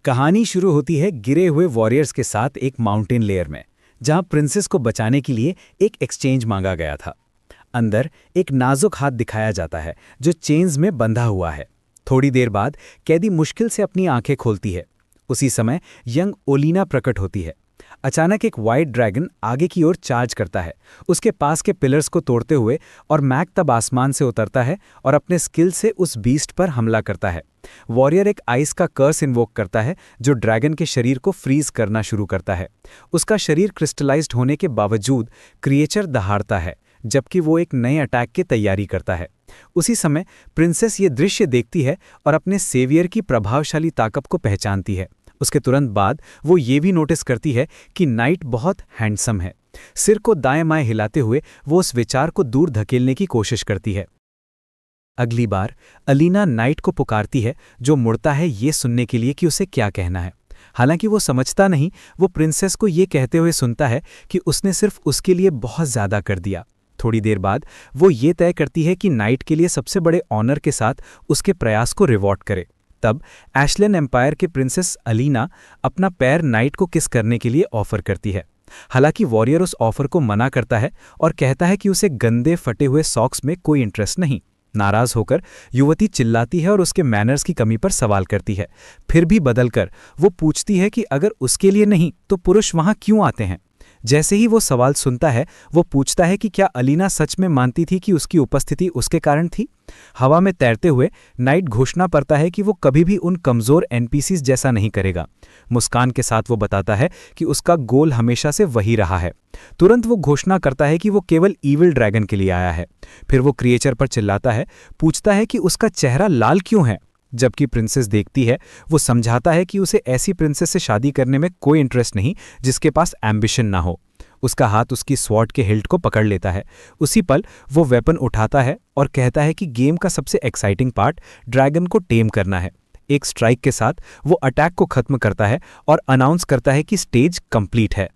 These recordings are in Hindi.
कहानी शुरू होती है गिरे हुए वॉरियर्स के साथ एक माउंटेन लेयर में, जहां प्रिंसेस को बचाने के लिए एक एक्सचेंज मांगा गया था। अंदर एक नाजुक हाथ दिखाया जाता है जो चेन्स में बंधा हुआ है। थोड़ी देर बाद कैदी मुश्किल से अपनी आंखें खोलती है। उसी समय यंग ओलिना प्रकट होती है। अचानक एक वाइट ड्रैगन आगे की ओर चार्ज करता है, उसके पास के पिलर्स को तोड़ते हुए, और मैक तब आसमान से उतरता है और अपने स्किल से उस बीस्ट पर हमला करता है। वॉरियर एक आइस का कर्स इन्वोक करता है जो ड्रैगन के शरीर को फ्रीज करना शुरू करता है। उसका शरीर क्रिस्टलाइज्ड होने के बावजूद क्रिएचर दहाड़ता है, जबकि वो एक नए अटैक की तैयारी करता है। उसी समय प्रिंसेस ये दृश्य देखती है और अपने सेवियर की प्रभावशाली ताकत को पहचानती है। उसके तुरंत बाद वो ये भी नोटिस करती है कि नाइट बहुत हैंडसम है। सिर को दाएं बाएं हिलाते हुए वो उस विचार को दूर धकेलने की कोशिश करती है। अगली बार अलीना नाइट को पुकारती है, जो मुड़ता है ये सुनने के लिए कि उसे क्या कहना है। हालांकि वो समझता नहीं, वो प्रिंसेस को ये कहते हुए सुनता है कि उसने सिर्फ उसके लिए बहुत ज़्यादा कर दिया। थोड़ी देर बाद वो ये तय करती है कि नाइट के लिए सबसे बड़े ऑनर के साथ उसके प्रयास को रिवॉर्ड करे। तब एशलेन एम्पायर के प्रिंसेस अलीना अपना पैर नाइट को किस करने के लिए ऑफर करती है। हालांकि वॉरियर उस ऑफर को मना करता है और कहता है कि उसे गंदे फटे हुए सॉक्स में कोई इंटरेस्ट नहीं। नाराज होकर युवती चिल्लाती है और उसके मैनर्स की कमी पर सवाल करती है। फिर भी बदलकर वो पूछती है कि अगर उसके लिए नहीं तो पुरुष वहां क्यों आते हैं। जैसे ही वो सवाल सुनता है, वो पूछता है कि क्या अलीना सच में मानती थी कि उसकी उपस्थिति उसके कारण थी। हवा में तैरते हुए नाइट घोषणा करता है कि वो कभी भी उन कमज़ोर एनपीसीज जैसा नहीं करेगा। मुस्कान के साथ वो बताता है कि उसका गोल हमेशा से वही रहा है। तुरंत वो घोषणा करता है कि वो केवल ईविल ड्रैगन के लिए आया है। फिर वो क्रिएचर पर चिल्लाता है, पूछता है कि उसका चेहरा लाल क्यों है। जबकि प्रिंसेस देखती है, वो समझाता है कि उसे ऐसी प्रिंसेस से शादी करने में कोई इंटरेस्ट नहीं जिसके पास एम्बिशन ना हो। उसका हाथ उसकी स्वॉर्ड के हिल्ट को पकड़ लेता है। उसी पल वो वेपन उठाता है और कहता है कि गेम का सबसे एक्साइटिंग पार्ट ड्रैगन को टेम करना है। एक स्ट्राइक के साथ वो अटैक को खत्म करता है और अनाउंस करता है कि स्टेज कंप्लीट है।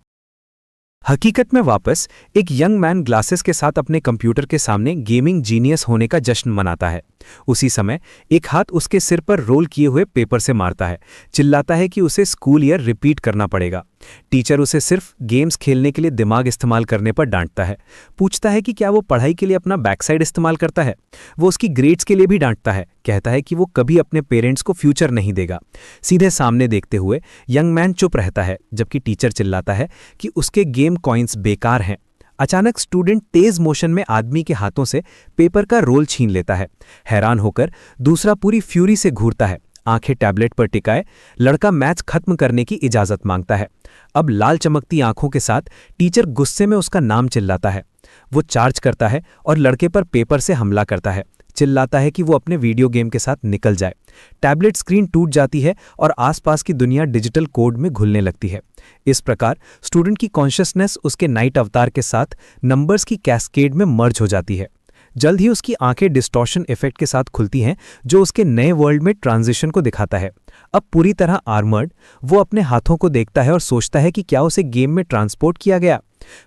हकीकत में वापस एक यंग मैन ग्लासेस के साथ अपने कंप्यूटर के सामने गेमिंग जीनियस होने का जश्न मनाता है। उसी समय एक हाथ उसके सिर पर रोल किए हुए पेपर से मारता है, चिल्लाता है कि उसे स्कूल ईयर रिपीट करना पड़ेगा। टीचर उसे सिर्फ गेम्स खेलने के लिए दिमाग इस्तेमाल करने पर डांटता है, पूछता है कि क्या वो पढ़ाई के लिए अपना बैकसाइड इस्तेमाल करता है। वो उसकी ग्रेड्स के लिए भी डांटता है, कहता है कि वो कभी अपने पेरेंट्स को फ्यूचर नहीं देगा। सीधे सामने देखते हुए यंग मैन चुप रहता है, जबकि टीचर चिल्लाता है कि उसके गेम कॉइन्स बेकार हैं। अचानक स्टूडेंट तेज मोशन में आदमी के हाथों से पेपर का रोल छीन लेता है। हैरान होकर दूसरा पूरी फ्यूरी से घूरता है, आंखें टैबलेट पर टिकाए लड़का मैच खत्म करने की इजाजत मांगता है। अब लाल चमकती आंखों के साथ टीचर गुस्से में उसका नाम चिल्लाता है। वो चार्ज करता है और लड़के पर पेपर से हमला करता है, चिल्लाता है कि वो अपने वीडियो गेम के साथ निकल जाए। टैबलेट स्क्रीन टूट जाती है और आसपास की दुनिया डिजिटल कोड में घुलने लगती है। इस प्रकार स्टूडेंट की कॉन्शियसनेस उसके नाइट अवतार के साथ नंबर्स की कैस्केड में मर्ज हो जाती है। जल्द ही उसकी आंखें डिस्टॉर्शन इफेक्ट के साथ खुलती हैं, जो उसके नए वर्ल्ड में ट्रांजिशन को दिखाता है। अब पूरी तरह आर्मर्ड, वो अपने हाथों को देखता है और सोचता है कि क्या उसे गेम में ट्रांसपोर्ट किया गया।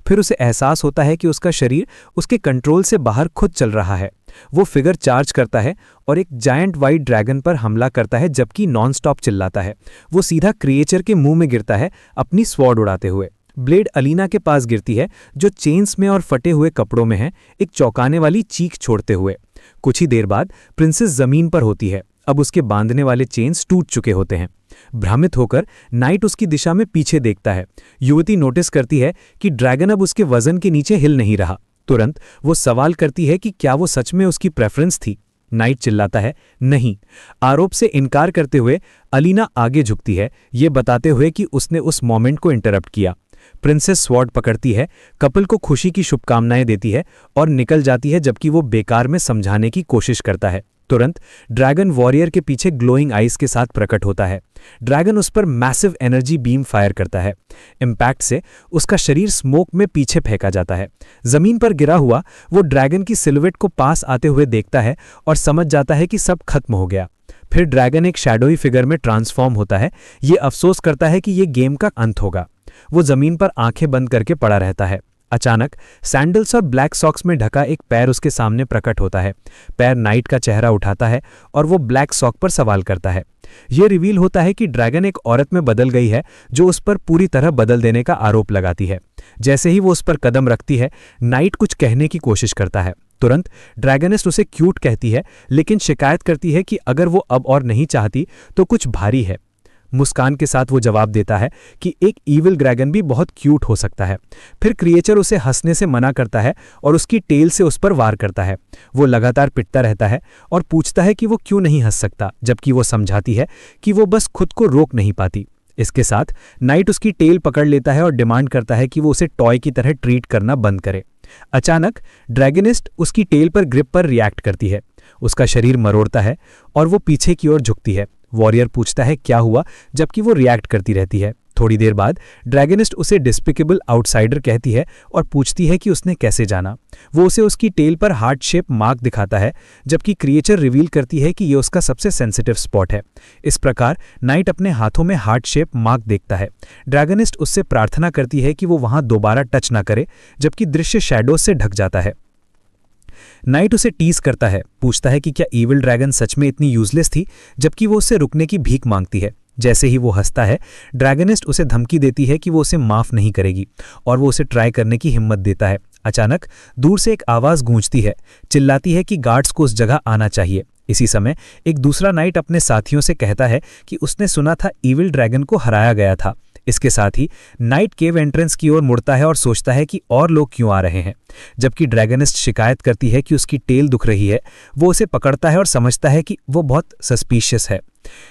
फिर उसे एहसास होता है कि उसका शरीर उसके कंट्रोल से बाहर खुद चल रहा है। वो फिगर चार्ज करता है और एक जायंट वाइट ड्रैगन पर हमला करता है, जबकि नॉन स्टॉप चिल्लाता है। वो सीधा क्रिएचर के मुंह में गिरता है, अपनी स्वॉर्ड उड़ाते हुए। ब्लेड अलीना के पास गिरती है, जो चेन्स में और फटे हुए कपड़ों में है, एक चौंकाने वाली चीख छोड़ते हुए। कुछ ही देर बाद प्रिंसेस जमीन पर होती है। अब उसके बांधने वाले चेन्स टूट चुके होते हैं। भ्रमित होकर नाइट उसकी दिशा में पीछे देखता है। युवती नोटिस करती है कि ड्रैगन अब उसके वजन के नीचे हिल नहीं रहा। तुरंत वो सवाल करती है कि क्या वो सच में उसकी प्रेफरेंस थी। नाइट चिल्लाता है, नहीं। आरोप से इनकार करते हुए अलीना आगे झुकती है, ये बताते हुए कि उसने उस मोमेंट को इंटरप्ट किया। प्रिंसेस स्वॉर्ड पकड़ती है, कपल को खुशी की शुभकामनाएं देती है और निकल जाती है, जबकि वो बेकार में समझाने की कोशिश करता है। तुरंत ड्रैगन वॉरियर के पीछे ग्लोइंग आइज के साथ प्रकट होता है। ड्रैगन उस पर मैसिव एनर्जी बीम फायर करता है। इम्पैक्ट से उसका शरीर स्मोक में पीछे फेंका जाता है। जमीन पर गिरा हुआ वो ड्रैगन की सिलुएट को पास आते हुए देखता है और समझ जाता है कि सब खत्म हो गया। फिर ड्रैगन एक शैडोई फिगर में ट्रांसफॉर्म होता है। ये अफसोस करता है कि ये गेम का अंत होगा। वो जमीन पर आंखें बंद करके पड़ा रहता है। अचानक सैंडल्स और ब्लैक सॉक्स में ढका एक पैर उसके सामने प्रकट होता है। पैर नाइट का चेहरा उठाता है और वो ब्लैक सॉक पर सवाल करता है। ये रिवील होता है कि ड्रैगन एक औरत में बदल गई है जो उस पर पूरी तरह बदल देने का आरोप लगाती है। जैसे ही वो उस पर कदम रखती है, नाइट कुछ कहने की कोशिश करता है। तुरंत ड्रैगनिस्ट उसे क्यूट कहती है, लेकिन शिकायत करती है कि अगर वो अब और नहीं चाहती तो कुछ भारी है। मुस्कान के साथ वो जवाब देता है कि एक ईविल ड्रैगन भी बहुत क्यूट हो सकता है। फिर क्रिएचर उसे हंसने से मना करता है और उसकी टेल से उस पर वार करता है। वो लगातार पिटता रहता है और पूछता है कि वो क्यों नहीं हंस सकता, जबकि वो समझाती है कि वो बस खुद को रोक नहीं पाती। इसके साथ नाइट उसकी टेल पकड़ लेता है और डिमांड करता है कि वो उसे टॉय की तरह ट्रीट करना बंद करे। अचानक ड्रैगनिस्ट उसकी टेल पर ग्रिप पर रिएक्ट करती है। उसका शरीर मरोड़ता है और वो पीछे की ओर झुकती है। वॉरियर पूछता है क्या हुआ, जबकि वो रिएक्ट करती रहती है। थोड़ी देर बाद ड्रैगनिस्ट उसे डिस्पिकेबल आउटसाइडर कहती है और पूछती है कि उसने कैसे जाना। वो उसे उसकी टेल पर हार्ट शेप मार्क दिखाता है, जबकि क्रिएचर रिवील करती है कि ये उसका सबसे सेंसिटिव स्पॉट है। इस प्रकार नाइट अपने हाथों में हार्ट शेप मार्क देखता है। ड्रैगनिस्ट उससे प्रार्थना करती है कि वो वहां दोबारा टच ना करे, जबकि दृश्य शैडोज से ढक जाता है। नाइट उसे टीज करता है, पूछता है कि क्या ईविल ड्रैगन सच में इतनी यूजलेस थी, जबकि वो उससे रुकने की भीख मांगती है। जैसे ही वो हंसता है, ड्रैगनिस्ट उसे धमकी देती है कि वो उसे माफ नहीं करेगी और वो उसे ट्राई करने की हिम्मत देता है। अचानक दूर से एक आवाज गूंजती है, चिल्लाती है कि गार्ड्स को उस जगह आना चाहिए। इसी समय एक दूसरा नाइट अपने साथियों से कहता है कि उसने सुना था ईविल ड्रैगन को हराया गया था। इसके साथ ही नाइट केव एंट्रेंस की ओर मुड़ता है और सोचता है कि और लोग क्यों आ रहे हैं। जबकि ड्रैगनिस्ट शिकायत करती है कि उसकी टेल दुख रही है, वो उसे पकड़ता है और समझता है कि वो बहुत सस्पिशियस है।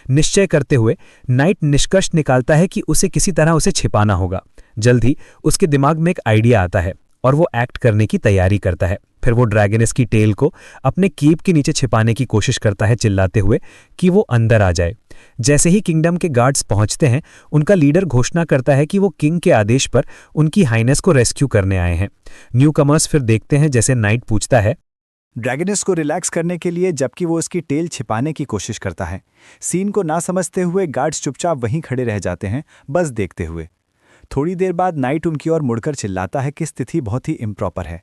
निश्चय करते हुए नाइट निष्कर्ष निकालता है कि उसे किसी तरह उसे छिपाना होगा। जल्द ही उसके दिमाग में एक आइडिया आता है और वो एक्ट करने की तैयारी करता है। फिर वो ड्रैगनिस्ट की टेल को अपने कीप के नीचे छिपाने की कोशिश करता है, चिल्लाते हुए कि वो अंदर आ जाए। जैसे ही किंगडम के गार्ड्स पहुंचते हैं, उनका लीडर घोषणा करता है कि वो किंग के आदेश पर उनकी हाइनेस को रेस्क्यू करने आए हैं। न्यूकमर्स फिर देखते हैं जैसे नाइट पूछता है ड्रैगनिस्ट को रिलैक्स करने के लिए, जबकि वो उसकी टेल छिपाने की कोशिश करता है। सीन को ना समझते हुए गार्ड्स चुपचाप वहीं खड़े रह जाते हैं, बस देखते हुए। थोड़ी देर बाद नाइट उनकी ओर मुड़कर चिल्लाता है कि स्थिति बहुत ही इम्प्रॉपर है।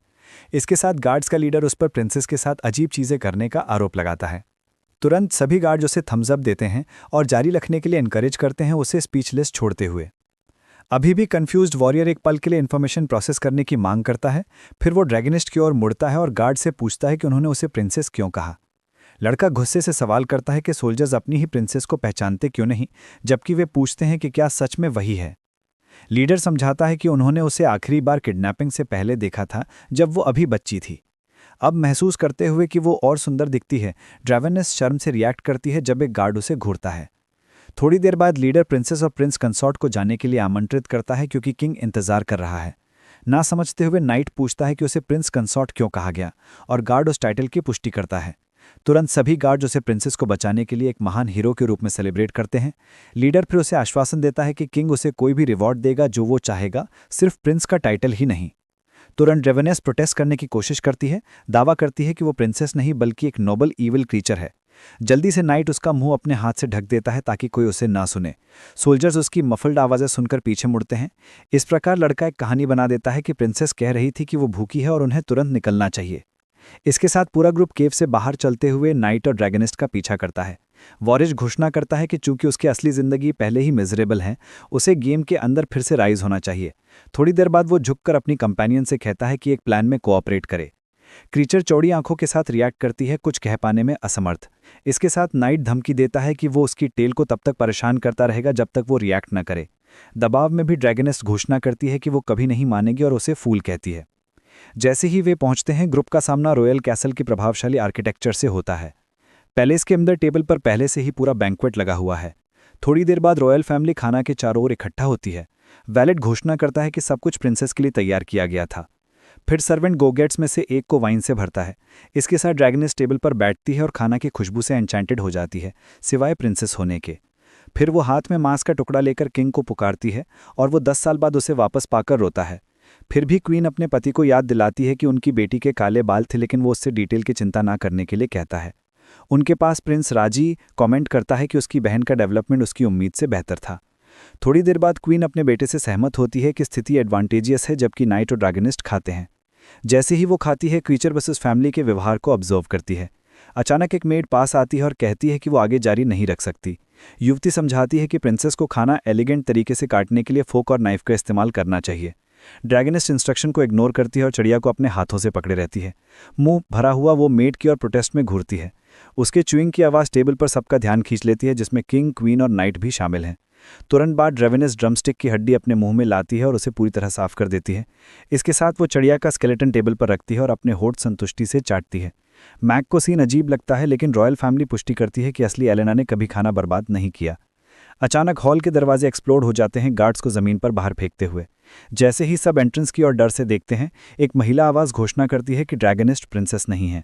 इसके साथ गार्ड्स का लीडर उस पर प्रिंसेस के साथ अजीब चीजें करने का आरोप लगाता है। तुरंत सभी गार्ड्स उसे थम्स अप देते हैं और जारी रखने के लिए एनकरेज करते हैं, उसे स्पीचलेस छोड़ते हुए। अभी भी कंफ्यूज्ड वॉरियर एक पल के लिए इन्फॉर्मेशन प्रोसेस करने की मांग करता है। फिर वो ड्रैगनिस्ट की ओर मुड़ता है और गार्ड से पूछता है कि उन्होंने उसे प्रिंसेस क्यों कहा। लड़का गुस्से से सवाल करता है कि सोल्जर्स अपनी ही प्रिंसेस को पहचानते क्यों नहीं, जबकि वे पूछते हैं कि क्या सच में वही है। लीडर समझाता है कि उन्होंने उसे आखिरी बार किडनैपिंग से पहले देखा था, जब वो अभी बच्ची थी। अब महसूस करते हुए कि वो और सुंदर दिखती है, ड्रैगनिस्ट शर्म से रिएक्ट करती है जब एक गार्ड उसे घूरता है। थोड़ी देर बाद लीडर प्रिंसेस और प्रिंस कंसॉर्ट को जाने के लिए आमंत्रित करता है, क्योंकि किंग इंतजार कर रहा है। ना समझते हुए नाइट पूछता है कि उसे प्रिंस कंसॉर्ट क्यों कहा गया, और गार्ड उस टाइटल की पुष्टि करता है। तुरंत सभी गार्ड उसे प्रिंसेस को बचाने के लिए एक महान हीरो के रूप में सेलिब्रेट करते हैं। लीडर फिर उसे आश्वासन देता है कि किंग उसे कोई भी रिवॉर्ड देगा जो वो चाहेगा, सिर्फ प्रिंस का टाइटल ही नहीं। तुरंत ड्रैगनिस्ट प्रोटेस्ट करने की कोशिश करती है, दावा करती है कि वो प्रिंसेस नहीं बल्कि एक नोबल ईविल क्रीचर है। जल्दी से नाइट उसका मुंह अपने हाथ से ढक देता है ताकि कोई उसे ना सुने। सोल्जर्स उसकी मफल्ड आवाज़ें सुनकर पीछे मुड़ते हैं। इस प्रकार लड़का एक कहानी बना देता है कि प्रिंसेस कह रही थी कि वो भूखी है और उन्हें तुरंत निकलना चाहिए। इसके साथ पूरा ग्रुप केव से बाहर चलते हुए नाइट और ड्रैगनिस्ट का पीछा करता है। वॉरिश घोषणा करता है कि चूंकि उसकी असली जिंदगी पहले ही मिजरेबल है, उसे गेम के अंदर फिर से राइज होना चाहिए। थोड़ी देर बाद वो झुककर अपनी कंपेनियन से कहता है कि एक प्लान में कोऑपरेट करे। क्रीचर चौड़ी आंखों के साथ रिएक्ट करती है, कुछ कह पाने में असमर्थ। इसके साथ नाइट धमकी देता है कि वो उसकी टेल को तब तक परेशान करता रहेगा जब तक वो रिएक्ट न करे। दबाव में भी ड्रैगनिस्ट घोषणा करती है कि वो कभी नहीं मानेगी और उसे फूल कहती है। जैसे ही वे पहुंचते हैं, ग्रुप का सामना रॉयल कैसल की प्रभावशाली आर्किटेक्चर से होता है। पैलेस के अंदर टेबल पर पहले से ही पूरा बैंक्वेट लगा हुआ है। थोड़ी देर बाद रॉयल फैमिली खाना के चारों ओर इकट्ठा होती है। वैलेट घोषणा करता है कि सब कुछ प्रिंसेस के लिए तैयार किया गया था। फिर सर्वेंट गोगेट्स में से एक को वाइन से भरता है। इसके साथ ड्रैगनिस्ट टेबल पर बैठती है और खाना की खुशबू से एन्चेंटेड हो जाती है, सिवाय प्रिंसेस होने के। फिर वो हाथ में मांस का टुकड़ा लेकर किंग को पुकारती है और वो 10 साल बाद उसे वापस पाकर रोता है। फिर भी क्वीन अपने पति को याद दिलाती है कि उनकी बेटी के काले बाल थे, लेकिन वो उससे डिटेल की चिंता ना करने के लिए कहता है। उनके पास प्रिंस राजी कमेंट करता है कि उसकी बहन का डेवलपमेंट उसकी उम्मीद से बेहतर था। थोड़ी देर बाद क्वीन अपने बेटे से सहमत होती है कि स्थिति एडवांटेजियस है, जबकि नाइट और ड्रैगनिस्ट खाते हैं। जैसे ही वो खाती है, क्रीचर वर्सेस फैमिली के व्यवहार को ऑब्जर्व करती है। अचानक एक मेड पास आती है और कहती है कि वो आगे जारी नहीं रख सकती। युवती समझाती है कि प्रिंसेस को खाना एलिगेंट तरीके से काटने के लिए फोक और नाइफ का इस्तेमाल करना चाहिए। ड्रैगनिस्ट इंस्ट्रक्शन को इग्नोर करती है और चिड़िया को अपने हाथों से पकड़े रहती है। मुंह भरा हुआ वो मेड की ओर प्रोटेस्ट में घूरती है। उसके च्यूइंग की आवाज़ टेबल पर सबका ध्यान खींच लेती है, जिसमें किंग, क्वीन और नाइट भी शामिल हैं। तुरंत बाद ड्रैगनिस्ट ड्रमस्टिक की हड्डी अपने मुंह में लाती है और उसे पूरी तरह साफ कर देती है। इसके साथ वो चिड़िया का स्केलेटन टेबल पर रखती है और अपने होठ संतुष्टि से चाटती है। मैक को सीन अजीब लगता है, लेकिन रॉयल फैमिली पुष्टि करती है कि असली एलेना ने कभी खाना बर्बाद नहीं किया। अचानक हॉल के दरवाजे एक्सप्लोड हो जाते हैं, गार्ड्स को जमीन पर बाहर फेंकते हुए। जैसे ही सब एंट्रेंस की ओर डर से देखते हैं, एक महिला आवाज़ घोषणा करती है कि ड्रैगनिस्ट प्रिंसेस नहीं है।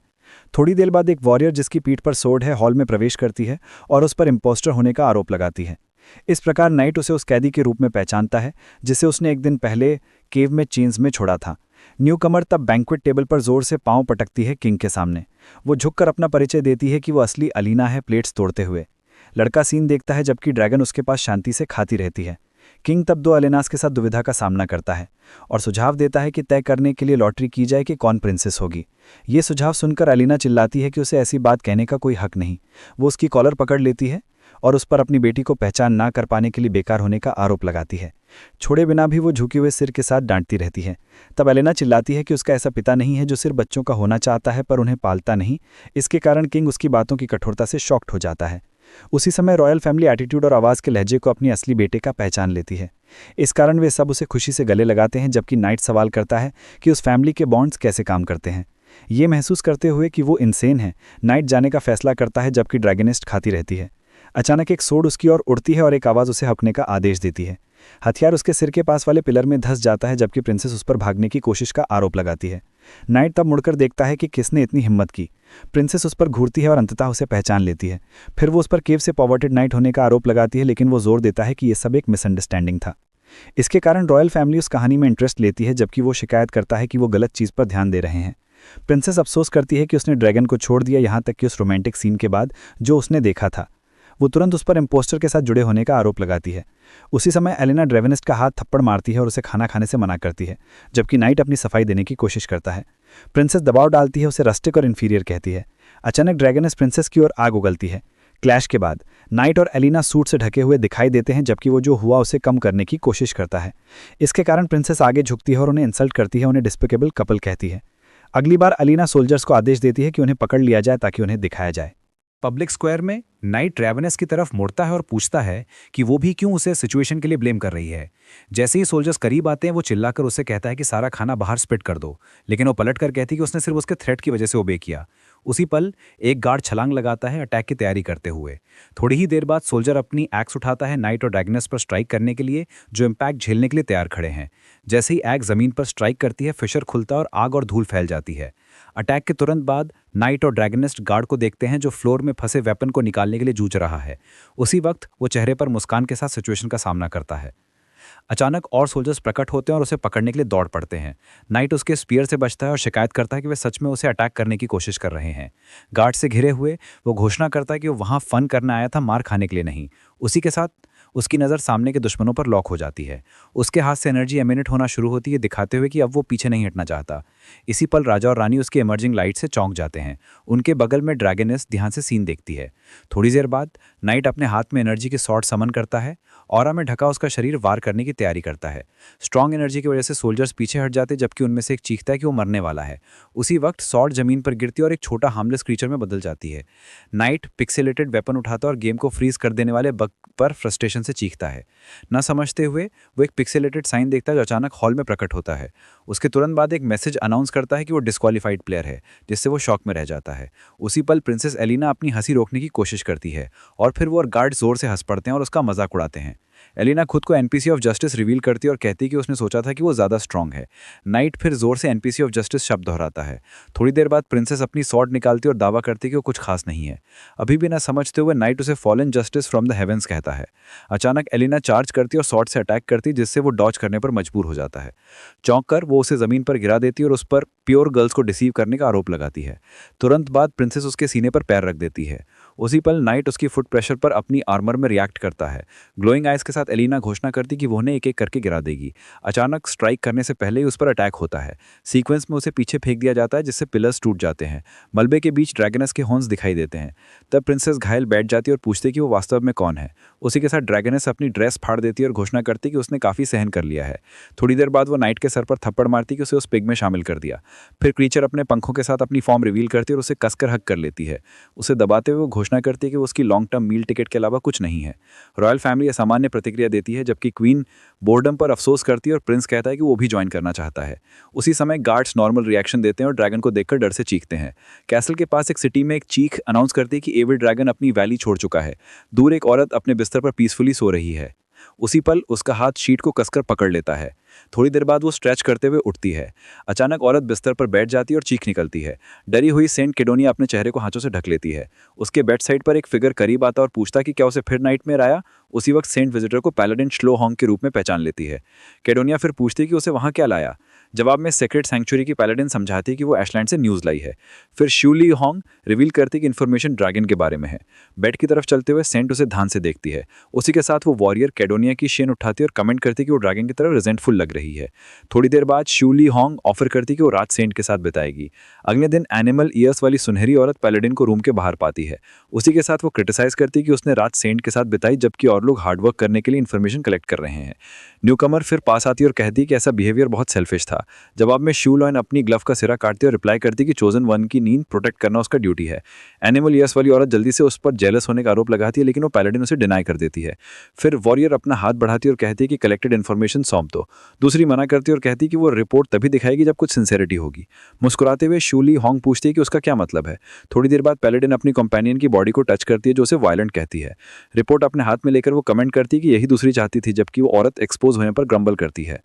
थोड़ी देर बाद एक वॉरियर जिसकी पीठ पर सोर्ड है हॉल में प्रवेश करती है और उस पर इम्पोस्टर होने का आरोप लगाती है। इस प्रकार नाइट उसे उस कैदी के रूप में पहचानता है जिसे उसने एक दिन पहले केव में चेन्स में छोड़ा था। न्यूकमर तब बैंक्वेट टेबल पर जोर से पांव पटकती है किंग के सामने। वो झुककर अपना परिचय देती है कि वो असली अलीना है, प्लेट्स तोड़ते हुए। लड़का सीन देखता है जबकि ड्रैगन उसके पास शांति से खाती रहती है। किंग तब दो अलेनास के साथ दुविधा का सामना करता है और सुझाव देता है कि तय करने के लिए लॉटरी की जाए कि कौन प्रिंसेस होगी। ये सुझाव सुनकर अलीना चिल्लाती है कि उसे ऐसी बात कहने का कोई हक नहीं। वो उसकी कॉलर पकड़ लेती है और उस पर अपनी बेटी को पहचान ना कर पाने के लिए बेकार होने का आरोप लगाती है। छोड़े बिना भी वो झुके हुए सिर के साथ डांटती रहती है। तब एलेना चिल्लाती है कि उसका ऐसा पिता नहीं है जो सिर्फ बच्चों का होना चाहता है पर उन्हें पालता नहीं। इसके कारण किंग उसकी बातों की कठोरता से शॉक्ड हो जाता है। उसी समय रॉयल फैमिली एटीट्यूड और आवाज़ के लहजे को अपनी असली बेटे का पहचान लेती है। इस कारण वे सब उसे खुशी से गले लगाते हैं, जबकि नाइट सवाल करता है कि उस फैमिली के बॉन्ड्स कैसे काम करते हैं। ये महसूस करते हुए कि वो इनसेन है, नाइट जाने का फैसला करता है, जबकि ड्रैगनिस्ट खाती रहती है। अचानक एक सोड उसकी ओर उड़ती है और एक आवाज़ उसे हकने का आदेश देती है। हथियार उसके सिर के पास वाले पिलर में धंस जाता है, जबकि प्रिंसेस उस पर भागने की कोशिश का आरोप लगाती है। नाइट तब मुड़कर देखता है कि किसने इतनी हिम्मत की। प्रिंसेस उस पर घूरती है और अंततः उसे पहचान लेती है। फिर वो उस पर केव से पॉवर्टेड नाइट होने का आरोप लगाती है, लेकिन वो जोर देता है कि ये सब एक मिसअंडरस्टैंडिंग था। इसके कारण रॉयल फैमिली उस कहानी में इंटरेस्ट लेती है, जबकि वो शिकायत करता है कि वो गलत चीज़ पर ध्यान दे रहे हैं। प्रिंसेस अफसोस करती है कि उसने ड्रैगन को छोड़ दिया, यहाँ तक कि उस रोमांटिक सीन के बाद जो उसने देखा था। वो तुरंत उस पर इम्पोस्टर के साथ जुड़े होने का आरोप लगाती है। उसी समय एलेना ड्रैगनिस्ट का हाथ थप्पड़ मारती है और उसे खाना खाने से मना करती है, जबकि नाइट अपनी सफाई देने की कोशिश करता है। प्रिंसेस दबाव डालती है, उसे रस्टिक और इन्फीरियर कहती है। अचानक ड्रैगनिस्ट प्रिंसेस की ओर आग उगलती है। क्लैश के बाद नाइट और एलिना सूट से ढके हुए दिखाई देते हैं, जबकि वो जो हुआ उसे कम करने की कोशिश करता है। इसके कारण प्रिंसेस आगे झुकती है और उन्हें इंसल्ट करती है, उन्हें डिस्पिकेबल कपल कहती है। अगली बार अलीना सोल्जर्स को आदेश देती है कि उन्हें पकड़ लिया जाए ताकि उन्हें दिखाया जाए। पब्लिक स्क्वायर में नाइट रैवेनस की तरफ मुड़ता है और पूछता है कि वो भी क्यों उसे सिचुएशन के लिए ब्लेम कर रही है। जैसे ही सोल्जर्स करीब आते हैं, वो चिल्लाकर उसे कहता है कि सारा खाना बाहर स्पिट कर दो, लेकिन वो पलटकर कहती है कि उसने सिर्फ उसके थ्रेट की वजह से ओबे किया। उसी पल एक गार्ड छलांग लगाता है अटैक की तैयारी करते हुए। थोड़ी ही देर बाद सोल्जर अपनी एक्स उठाता है नाइट और ड्रैगनस पर स्ट्राइक करने के लिए, जो इम्पैक्ट झेलने के लिए तैयार खड़े हैं। जैसे ही एक्स जमीन पर स्ट्राइक करती है, फिशर खुलता है और आग और धूल फैल जाती है। अटैक के तुरंत बाद नाइट और ड्रैगनिस्ट गार्ड को देखते हैं जो फ्लोर में फंसे वेपन को निकालने के लिए जूझ रहा है। उसी वक्त वो चेहरे पर मुस्कान के साथ सिचुएशन का सामना करता है। अचानक और सोल्जर्स प्रकट होते हैं और उसे पकड़ने के लिए दौड़ पड़ते हैं। नाइट उसके स्पीयर से बचता है और शिकायत करता है कि वे सच में उसे अटैक करने की कोशिश कर रहे हैं। गार्ड से घिरे हुए वो घोषणा करता है कि वो वहाँ फन करने आया था, मार खाने के लिए नहीं। उसी के साथ उसकी नज़र सामने के दुश्मनों पर लॉक हो जाती है। उसके हाथ से एनर्जी एमिनेट होना शुरू होती है, दिखाते हुए कि अब वो पीछे नहीं हटना चाहता। इसी पल राजा और रानी उसकी एमर्जिंग लाइट से चौंक जाते हैं। उनके बगल में ड्रैगनेस ध्यान से सीन देखती है। थोड़ी देर बाद नाइट अपने हाथ में एनर्जी की सॉर्ड समन करता है। ऑरा में ढका उसका शरीर वार करने की तैयारी करता है। स्ट्रॉन्ग एनर्जी की वजह से सोल्जर्स पीछे हट जाते, जबकि उनमें से एक चीखता है कि वो मरने वाला है। उसी वक्त सॉर्ड जमीन पर गिरती और एक छोटा हार्मलेस क्रीचर में बदल जाती है। नाइट पिक्सेलेटेड वेपन उठाता और गेम को फ्रीज कर देने वाले बग पर फ्रस्ट्रेशन से चीखता है। न समझते हुए वो एक पिक्सेलेटेड साइन देखता है जो अचानक हॉल में प्रकट होता है। उसके तुरंत बाद एक मैसेज अनाउंस करता है कि वो डिस्क्वालीफाइड प्लेयर है, जिससे वो शॉक में रह जाता है। उसी पल प्रिंसेस एलिना अपनी हंसी रोकने की कोशिश करती है और फिर वो और गार्ड जोर से हंस पड़ते हैं और उसका मजाक उड़ाते हैं। एलिना खुद को एनपीसी ऑफ जस्टिस रिवील करती है और कहती है कि उसने सोचा था कि वो ज़्यादा स्ट्रांग है। नाइट फिर जोर से एनपीसी ऑफ जस्टिस शब्द दोहराता है। थोड़ी देर बाद प्रिंसेस अपनी सॉर्ड निकालती और दावा करती है कि वो कुछ खास नहीं है। अभी भी ना समझते हुए नाइट उसे fallen justice from the heavens कहता है। अचानक एलिना चार्ज करती और सॉर्ड से अटैक करती, जिससे वो डॉज करने पर मजबूर हो जाता है। चौंक कर वो उसे ज़मीन पर गिरा देती और उस पर प्योर गर्ल्स को डिसीव करने का आरोप लगाती है। तुरंत बाद प्रिंसेस उसके सीने पर पैर रख देती है। उसी पल नाइट उसकी फुट प्रेशर पर अपनी आर्मर में रिएक्ट करता है। ग्लोइंग आइज के साथ एलिना घोषणा करती कि वो उन्हें एक एक करके गिरा देगी। अचानक स्ट्राइक करने से पहले ही उस पर अटैक होता है। सीक्वेंस में उसे पीछे फेंक दिया जाता है जिससे पिलर्स टूट जाते हैं। मलबे के बीच ड्रैगनस के हॉर्न्स दिखाई देते हैं। तब प्रिंसेस घायल बैठ जाती है और पूछती कि वो वास्तव में कौन है। उसी के साथ ड्रैगनस अपनी ड्रेस फाड़ देती है और घोषणा करती कि उसने काफ़ी सहन कर लिया है। थोड़ी देर बाद वो नाइट के सर पर थप्पड़ मारती कि उसे उस पिग में शामिल कर दिया। फिर क्रीचर अपने पंखों के साथ अपनी फॉर्म रिवील करती है और उसे कसकर हक कर लेती है। उसे दबाते हुए वो घोषणा करती है कि वो उसकी लॉन्ग टर्म मील टिकट के अलावा कुछ नहीं है। रॉयल फैमिली असामान्य प्रतिक्रिया देती है जबकि क्वीन बोर्डम पर अफसोस करती है और प्रिंस कहता है कि वो भी ज्वाइन करना चाहता है। उसी समय गार्ड्स नॉर्मल रिएक्शन देते हैं और ड्रैगन को देखकर डर से चीखते हैं। कैसल के पास एक सिटी में एक चीख अनाउंस करती है कि एविल ड्रैगन अपनी वैली छोड़ चुका है। दूर एक औरत अपने बिस्तर पर पीसफुली सो रही है। उसी पल उसका हाथ शीट को कसकर पकड़ लेता है। थोड़ी देर बाद वो स्ट्रेच करते हुए उठती है। अचानक औरत बिस्तर पर बैठ जाती है और चीख निकलती है। डरी हुई सेंट केडोनिया अपने चेहरे को हाथों से ढक लेती है। उसके बेड साइड पर एक फिगर करीब आता और पूछता कि क्या उसे फिर नाइटमेयर आया। उसी वक्त सेंट विजिटर को पैलाडिन श्लोहोंग के रूप में पहचान लेती है। केडोनिया फिर पूछती कि उसे वहाँ क्या लाया। जवाब में सेक्रेट सैंक्चुरी की पैलाडिन समझाती कि वो ऐशलैंड से न्यूज़ लाई है। फिर श्यूली होंग रिवील करती कि इन्फॉर्मेशन ड्रैगन के बारे में है। बेड की तरफ चलते हुए सेंट उसे ध्यान से देखती है। उसी के साथ वो वॉरियर केडोनिया की शेन उठाती और कमेंट करती कि वो ड्रैगन की तरफ रिजेंटफुल लग रही है। थोड़ी देर बाद श्यूली होंग ऑफर करती कि वो रात सेंट के साथ बिताएगी। अगले दिन एनिमल ईयर्स वाली सुनहरी औरत पैलाडिन को रूम के बाहर पाती है। उसी के साथ वो क्रिटिसाइज करती कि उसने रात सेंट के साथ बिताई जबकि और लोग हार्डवर्क करने के लिए इन्फॉर्मेशन कलेक्ट कर रहे हैं। न्यूकमर फिर पास आती और कहती कि ऐसा बिहेवियर बहुत सेल्फिश था। जवाब में शूलॉइन अपनी ग्लव का सिरा काटती और रिप्लाई करती कि चोजन वन की नींद प्रोटेक्ट करना उसका ड्यूटी है। एनिमल ईयर्स वाली औरत जल्दी से उस पर जेलस होने का आरोप लगाती है लेकिन वो पैलाडिन उसे डिनाई कर देती है। फिर वॉरियर अपना हाथ बढ़ाती और कहती है कि कलेक्टेड इन्फॉर्मेशन सौंप दो। दूसरी मना करती और कहती कि वो रिपोर्ट तभी दिखाएगी जब कुछ सिंसेरिटी होगी। मुस्कुराते हुए शूली होंग पूछती है कि उसका क्या मतलब है। थोड़ी देर बाद पैलाडिन अपनी कंपेनियन की बॉडी को टच करती है जो उसे वायलेंट कहती है। रिपोर्ट अपने हाथ में लेकर वो कमेंट करती है कि यही दूसरी चाहती थी जबकि वो औरत एक्सपोज होने पर ग्रम्बल करती है।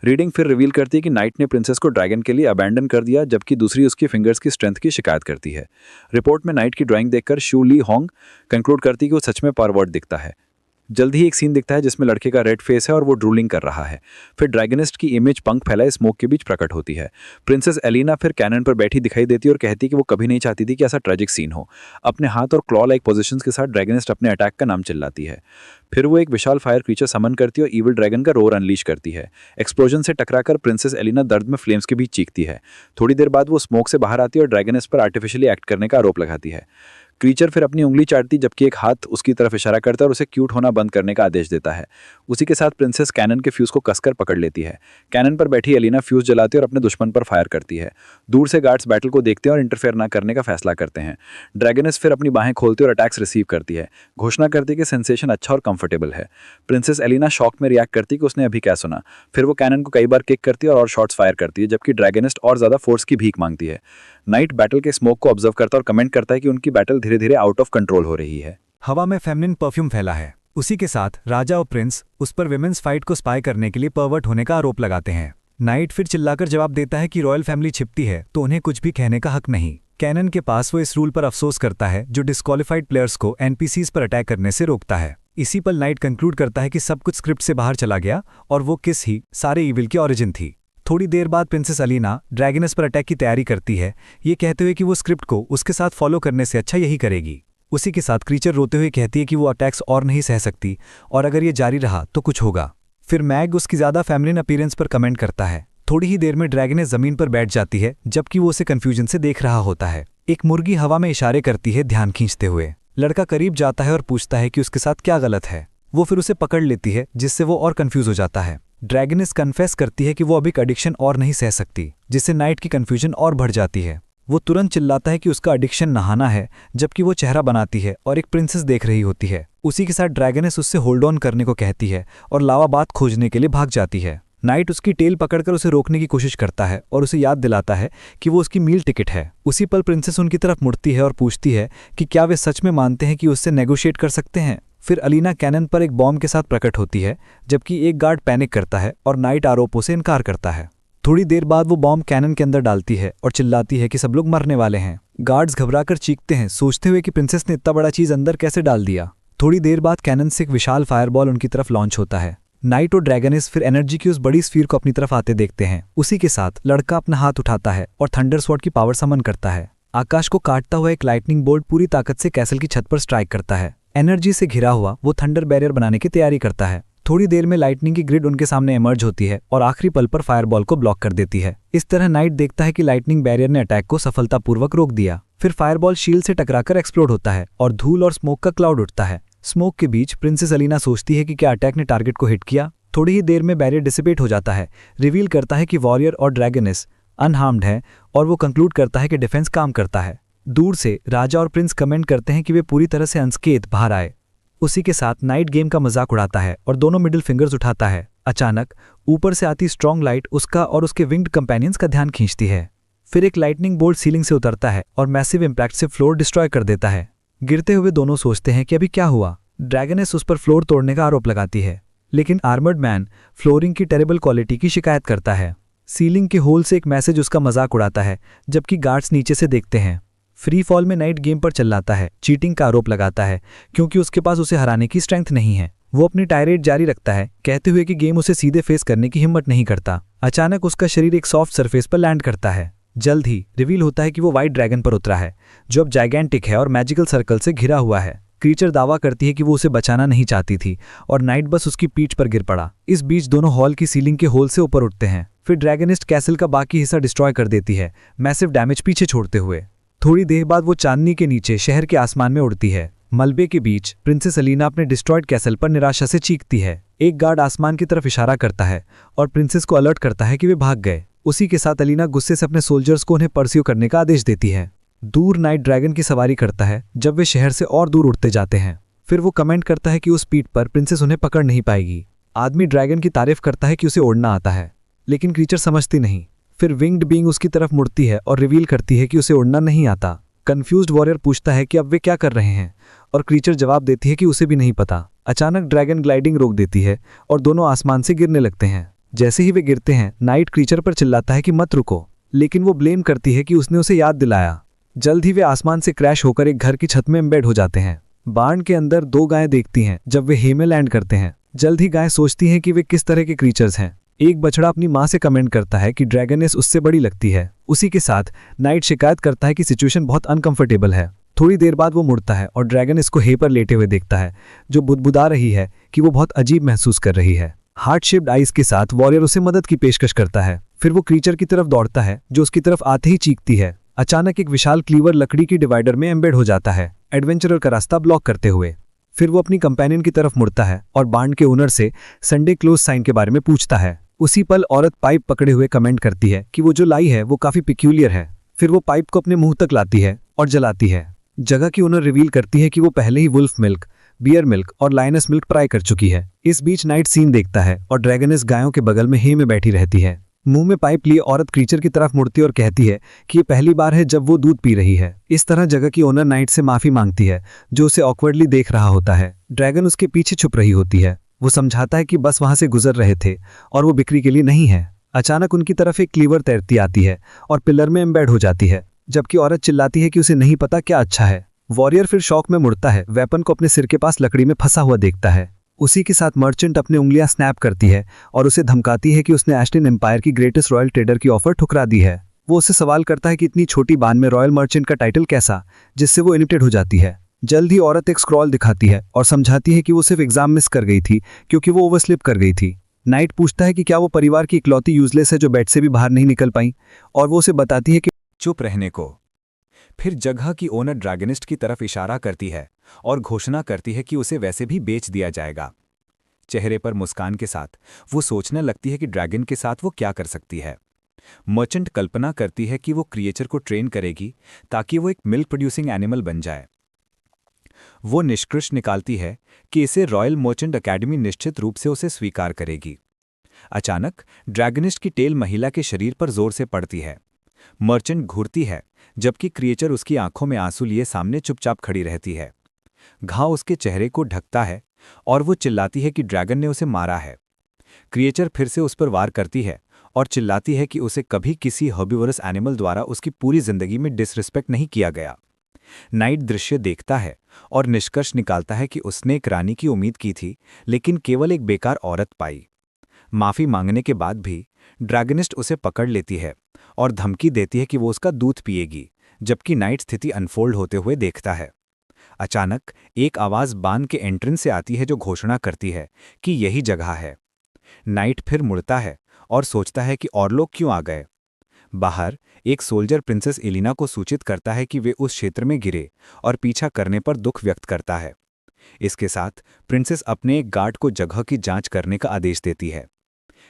रीडिंग फिर रिवील करती है कि नाइट ने प्रिंसेस को ड्रैगन के लिए अबैंडन कर दिया जबकि दूसरी उसकी फिंगर्स की स्ट्रेंथ की शिकायत करती है। रिपोर्ट में नाइट की ड्राइंग देखकर शूली होंग कंक्लूड करती कि वो सच में परवर्ट दिखता है। जल्द ही एक सीन दिखता है जिसमें लड़के का रेड फेस है और वो ड्रूलिंग कर रहा है। फिर ड्रैगनिस्ट की इमेज पंख फैलाए स्मोक के बीच प्रकट होती है। प्रिंसेस एलिना फिर कैनन पर बैठी दिखाई देती है और कहती कि वो कभी नहीं चाहती थी कि ऐसा ट्रेजिक सीन हो। अपने हाथ और क्लॉ लाइक पोजीशंस के साथ ड्रैगनिस्ट अपने अटैक का नाम चिल्लाती है। फिर वो एक विशाल फायर क्रीचर समन करती है और ईविल ड्रैगन का रोर अनलीश करती है। एक्सप्लोजन से टकराकर प्रिंसेस एलिना दर्द में फ्लेम्स के बीच चीखती है। थोड़ी देर बाद वो स्मोक से बाहर आती है और ड्रैगनिस्ट पर आर्टिफिशियली एक्ट करने का आरोप लगाती है। क्रीचर फिर अपनी उंगली चाटती जबकि एक हाथ उसकी तरफ इशारा करता है और उसे क्यूट होना बंद करने का आदेश देता है। उसी के साथ प्रिंसेस कैनन के फ्यूज को कसकर पकड़ लेती है। कैनन पर बैठी एलिना फ्यूज जलाती है और अपने दुश्मन पर फायर करती है। दूर से गार्ड्स बैटल को देखते हैं और इंटरफेयर ना करने का फैसला करते हैं। ड्रैगनिस फिर अपनी बाहें खोलती और अटैक्स रिसीव करती है। घोषणा करती कि सेंसेशन अच्छा और कंफर्टेबल है। प्रिंसेस एलिना शॉक में रिएक्ट करती कि उसने अभी क्या सुना। फिर वो कैनन को कई बार किक करती है और शॉट्स फायर करती है जबकि ड्रैगनिस्ट और ज्यादा फोर्स की भीख मांगती है। नाइट बैटल के स्मोक को ऑब्जर्व करता और कमेंट करता है कि उनकी बैटल धीरे धीरे आउट ऑफ कंट्रोल हो रही है। हवा में फेमिनिन परफ्यूम फैला है। उसी के साथ राजा और प्रिंस उस पर विमेंस फाइट को स्पाई करने के लिए परवर्ट होने का आरोप लगाते हैं। नाइट फिर चिल्लाकर जवाब देता है कि रॉयल फैमिली छिपती है तो उन्हें कुछ भी कहने का हक नहीं। कैनन के पास वो इस रूल पर अफसोस करता है जो डिस्क्वालिफाइड प्लेयर्स को एनपीसीज पर अटैक करने से रोकता है। इसी पर नाइट कंक्लूड करता है कि सब कुछ स्क्रिप्ट से बाहर चला गया और वो किस ही सारे ईविल की ओरिजिन थी। थोड़ी देर बाद प्रिंसेस एलिना ड्रैगनस पर अटैक की तैयारी करती है, ये कहते हुए कि वो स्क्रिप्ट को उसके साथ फॉलो करने से अच्छा यही करेगी। उसी के साथ क्रीचर रोते हुए कहती है कि वो अटैक्स और नहीं सह सकती और अगर ये जारी रहा तो कुछ होगा। फिर मैग उसकी ज़्यादा फेमिनिन अपीयरेंस पर कमेंट करता है। थोड़ी ही देर में ड्रैगनेस ज़मीन पर बैठ जाती है जबकि वो उसे कन्फ्यूजन से देख रहा होता है। एक मुर्गी हवा में इशारे करती है ध्यान खींचते हुए। लड़का करीब जाता है और पूछता है कि उसके साथ क्या गलत है। वो फिर उसे पकड़ लेती है जिससे वो और कंफ्यूज हो जाता है। ड्रैगनेस कन्फेस करती है कि वो अभी एडिक्शन और नहीं सह सकती जिससे नाइट की कन्फ्यूजन और बढ़ जाती है। वो तुरंत चिल्लाता है कि उसका एडिक्शन नहाना है जबकि वो चेहरा बनाती है और एक प्रिंसेस देख रही होती है। उसी के साथ ड्रैगनेस उससे होल्ड ऑन करने को कहती है और लावा बात खोजने के लिए भाग जाती है। नाइट उसकी टेल पकड़कर उसे रोकने की कोशिश करता है और उसे याद दिलाता है कि वो उसकी मील टिकट है। उसी पल प्रिंसेस उनकी तरफ मुड़ती है और पूछती है कि क्या वे सच में मानते हैं कि उससे नेगोशिएट कर सकते हैं। फिर अलीना कैनन पर एक बॉम्ब के साथ प्रकट होती है जबकि एक गार्ड पैनिक करता है और नाइट आरोपों से इनकार करता है। थोड़ी देर बाद वो बॉम्ब कैनन के अंदर डालती है और चिल्लाती है कि सब लोग मरने वाले हैं। गार्ड्स घबराकर चीखते हैं सोचते हुए कि प्रिंसेस ने इतना बड़ा चीज अंदर कैसे डाल दिया। थोड़ी देर बाद कैनन से एक विशाल फायरबॉल उनकी तरफ लॉन्च होता है। नाइट और ड्रैगनिस फिर एनर्जी की उस बड़ी स्फीयर को अपनी तरफ आते देखते हैं। उसी के साथ लड़का अपना हाथ उठाता है और थंडर स्वॉर्ड की पावर समन करता है। आकाश को काटता हुआ एक लाइटनिंग बोल्ट पूरी ताकत से कैसल की छत पर स्ट्राइक करता है। एनर्जी से घिरा हुआ वो थंडर बैरियर बनाने की तैयारी करता है। थोड़ी देर में लाइटनिंग की ग्रिड उनके सामने इमर्ज होती है और आखिरी पल पर फायरबॉल को ब्लॉक कर देती है। इस तरह नाइट देखता है कि लाइटनिंग बैरियर ने अटैक को सफलतापूर्वक रोक दिया। फिर फायरबॉल शील्ड से टकराकर एक्सप्लोड होता है और धूल और स्मोक का क्लाउड उठता है। स्मोक के बीच प्रिंसेस अलीना सोचती है कि क्या अटैक ने टारगेट को हिट किया। थोड़ी ही देर में बैरियर डिसिपेट हो जाता है, रिवील करता है कि वॉरियर और ड्रैगनेस अनहार्म्ड है और वो कंक्लूड करता है कि डिफेंस काम करता है। दूर से राजा और प्रिंस कमेंट करते हैं कि वे पूरी तरह से अनस्केथ बाहर आए। उसी के साथ नाइट गेम का मजाक उड़ाता है और दोनों मिडिल फिंगर्स उठाता है। अचानक ऊपर से आती स्ट्रॉन्ग लाइट उसका और उसके विंग्ड कंपेनियंस का ध्यान खींचती है। फिर एक लाइटनिंग बोल्ट सीलिंग से उतरता है और मैसिव इंपैक्ट से फ्लोर डिस्ट्रॉय कर देता है। गिरते हुए दोनों सोचते हैं कि अभी क्या हुआ। ड्रैगनेस उस पर फ्लोर तोड़ने का आरोप लगाती है, लेकिन आर्मर्ड मैन फ्लोरिंग की टेरेबल क्वालिटी की शिकायत करता है। सीलिंग के होल से एक मैसेज उसका मजाक उड़ाता है, जबकि गार्ड्स नीचे से देखते हैं। फ्री फॉल में नाइट गेम पर चिल्लाता है, चीटिंग का आरोप लगाता है क्योंकि उसके पास उसे हराने की स्ट्रेंथ नहीं है। वो अपनी टायरेट जारी रखता है, कहते हुए कि गेम उसे सीधे फेस करने की हिम्मत नहीं करता। अचानक उसका शरीर एक सॉफ्ट सरफेस पर लैंड करता है। जल्द ही रिवील होता है कि वो व्हाइट ड्रैगन पर उतरा है, जो अब जाइगेंटिक है और मैजिकल सर्कल से घिरा हुआ है। क्रीचर दावा करती है कि वो उसे बचाना नहीं चाहती थी और नाइट बस उसकी पीठ पर गिर पड़ा। इस बीच दोनों हॉल की सीलिंग के होल से ऊपर उठते हैं। फिर ड्रैगनिस्ट कैसल का बाकी हिस्सा डिस्ट्रॉय कर देती है, मैसिव डैमेज पीछे छोड़ते हुए। थोड़ी देर बाद वो चांदनी के नीचे शहर के आसमान में उड़ती है। मलबे के बीच प्रिंसेस अलीना अपने डिस्ट्रॉयड कैसल पर निराशा से चीखती है। एक गार्ड आसमान की तरफ इशारा करता है और प्रिंसेस को अलर्ट करता है कि वे भाग गए। उसी के साथ अलीना गुस्से से अपने सोल्जर्स को उन्हें परस्यू करने का आदेश देती है। दूर नाइट ड्रैगन की सवारी करता है जब वे शहर से और दूर उड़ते जाते हैं। फिर वो कमेंट करता है कि उस स्पीड पर प्रिंसेस उन्हें पकड़ नहीं पाएगी। आदमी ड्रैगन की तारीफ करता है कि उसे उड़ना आता है, लेकिन क्रीचर समझती नहीं। फिर विंग्ड बीइंग उसकी तरफ मुड़ती है और रिवील करती है कि उसे उड़ना नहीं आता। कंफ्यूज्ड वॉरियर पूछता है कि अब वे क्या कर रहे हैं और क्रीचर जवाब देती है कि उसे भी नहीं पता। अचानक ड्रैगन ग्लाइडिंग रोक देती है और दोनों आसमान से गिरने लगते हैं। जैसे ही वे गिरते हैं, नाइट क्रीचर पर चिल्लाता है कि मत रुको, लेकिन वो ब्लेम करती है कि उसने उसे याद दिलाया। जल्द ही वे आसमान से क्रैश होकर एक घर की छत में एम्बेड हो जाते हैं। बार्न के अंदर दो गायें देखती हैं जब वे हे में लैंड करते हैं। जल्द ही गायें सोचती हैं कि वे किस तरह के क्रीचर्स हैं। एक बछड़ा अपनी माँ से कमेंट करता है कि ड्रैगनेस उससे बड़ी लगती है। उसी के साथ नाइट शिकायत करता है कि सिचुएशन बहुत अनकंफर्टेबल है। थोड़ी देर बाद वो मुड़ता है और ड्रैगन इसको हे पर लेटे हुए देखता है, जो बुदबुदा रही है कि वो बहुत अजीब महसूस कर रही है। हार्ट शेप्ड आइज के साथ वॉरियर उसे मदद की पेशकश करता है। फिर वो क्रीचर की तरफ दौड़ता है, जो उसकी तरफ आते ही चीखती है। अचानक एक विशाल क्लीवर लकड़ी की डिवाइडर में एम्बेड हो जाता है, एडवेंचरर का रास्ता ब्लॉक करते हुए। फिर वो अपनी कंपेनियन की तरफ मुड़ता है और बार्न के ओनर से संडे क्लोज साइन के बारे में पूछता है। उसी पल औरत पाइप पकड़े हुए कमेंट करती है कि वो जो लाई है वो काफी पिक्यूलियर है। फिर वो पाइप को अपने मुंह तक लाती है और जलाती है। जगह की ओनर रिवील करती है कि वो पहले ही वुल्फ मिल्क, बियर मिल्क और लायनस मिल्क ट्राई कर चुकी है। इस बीच नाइट सीन देखता है और ड्रैगनेस गायों के बगल में हे में बैठी रहती है। मुंह में पाइप लिए औरत क्रीचर की तरफ मुड़ती और कहती है कि ये पहली बार है जब वो दूध पी रही है। इस तरह जगह की ओनर नाइट से माफी मांगती है, जो उसे ऑकवर्डली देख रहा होता है। ड्रैगन उसके पीछे छुप रही होती है। वो समझाता है कि बस वहां से गुजर रहे थे और वो बिक्री के लिए नहीं है। अचानक उनकी तरफ एक क्लीवर तैरती आती है और पिलर में एम्बेड हो जाती है, जबकि औरत चिल्लाती है कि उसे नहीं पता क्या अच्छा है। वॉरियर फिर शौक में मुड़ता है, वेपन को अपने सिर के पास लकड़ी में फंसा हुआ देखता है। उसी के साथ मर्चेंट अपने उंगलियां स्नैप करती है और उसे धमकाती है कि उसने एस्टन एम्पायर की ग्रेटेस्ट रॉयल ट्रेडर की ऑफर ठुकरा दी है। वो उससे सवाल करता है कि इतनी छोटी बान में रॉयल मर्चेंट का टाइटल कैसा, जिससे वो इरिटेट हो जाती है। जल्द ही औरत एक स्क्रॉल दिखाती है और समझाती है कि वो सिर्फ एग्जाम मिस कर गई थी क्योंकि वो ओवरस्लिप कर गई थी। नाइट पूछता है कि क्या वो परिवार की इकलौती यूजलेस है जो बेड से भी बाहर नहीं निकल पाई, और वो उसे बताती है कि चुप रहने को। फिर जगह की ओनर ड्रैगनिस्ट की तरफ इशारा करती है और घोषणा करती है कि उसे वैसे भी बेच दिया जाएगा। चेहरे पर मुस्कान के साथ वो सोचने लगती है कि ड्रैगन के साथ वो क्या कर सकती है। मर्चेंट कल्पना करती है कि वो क्रिएचर को ट्रेन करेगी ताकि वो एक मिल्क प्रोड्यूसिंग एनिमल बन जाए। वो निष्कर्ष निकालती है कि इसे रॉयल मर्चेंट अकेडमी निश्चित रूप से उसे स्वीकार करेगी। अचानक ड्रैगनिस्ट की टेल महिला के शरीर पर जोर से पड़ती है। मर्चेंट घूरती है, जबकि क्रिएचर उसकी आंखों में आंसू लिए सामने चुपचाप खड़ी रहती है। घाव उसके चेहरे को ढकता है और वो चिल्लाती है कि ड्रैगन ने उसे मारा है। क्रिएचर फिर से उस पर वार करती है और चिल्लाती है कि उसे कभी किसी हर्बिवोरस एनिमल द्वारा उसकी पूरी जिंदगी में डिसरिस्पेक्ट नहीं किया गया। नाइट दृश्य देखता है और निष्कर्ष निकालता है कि उसने एक रानी की उम्मीद की थी, लेकिन केवल एक बेकार औरत पाई। माफी मांगने के बाद भी ड्रैगनिस्ट उसे पकड़ लेती है और धमकी देती है कि वो उसका दूध पिएगी, जबकि नाइट स्थिति अनफोल्ड होते हुए देखता है। अचानक एक आवाज़ बांध के एंट्रेंस से आती है जो घोषणा करती है कि यही जगह है। नाइट फिर मुड़ता है और सोचता है कि और लोग क्यों आ गए। बाहर एक सोल्जर प्रिंसेस एलिना को सूचित करता है कि वे उस क्षेत्र में गिरे और पीछा करने पर दुख व्यक्त करता है। इसके साथ प्रिंसेस अपने एक गार्ड को जगह की जांच करने का आदेश देती है।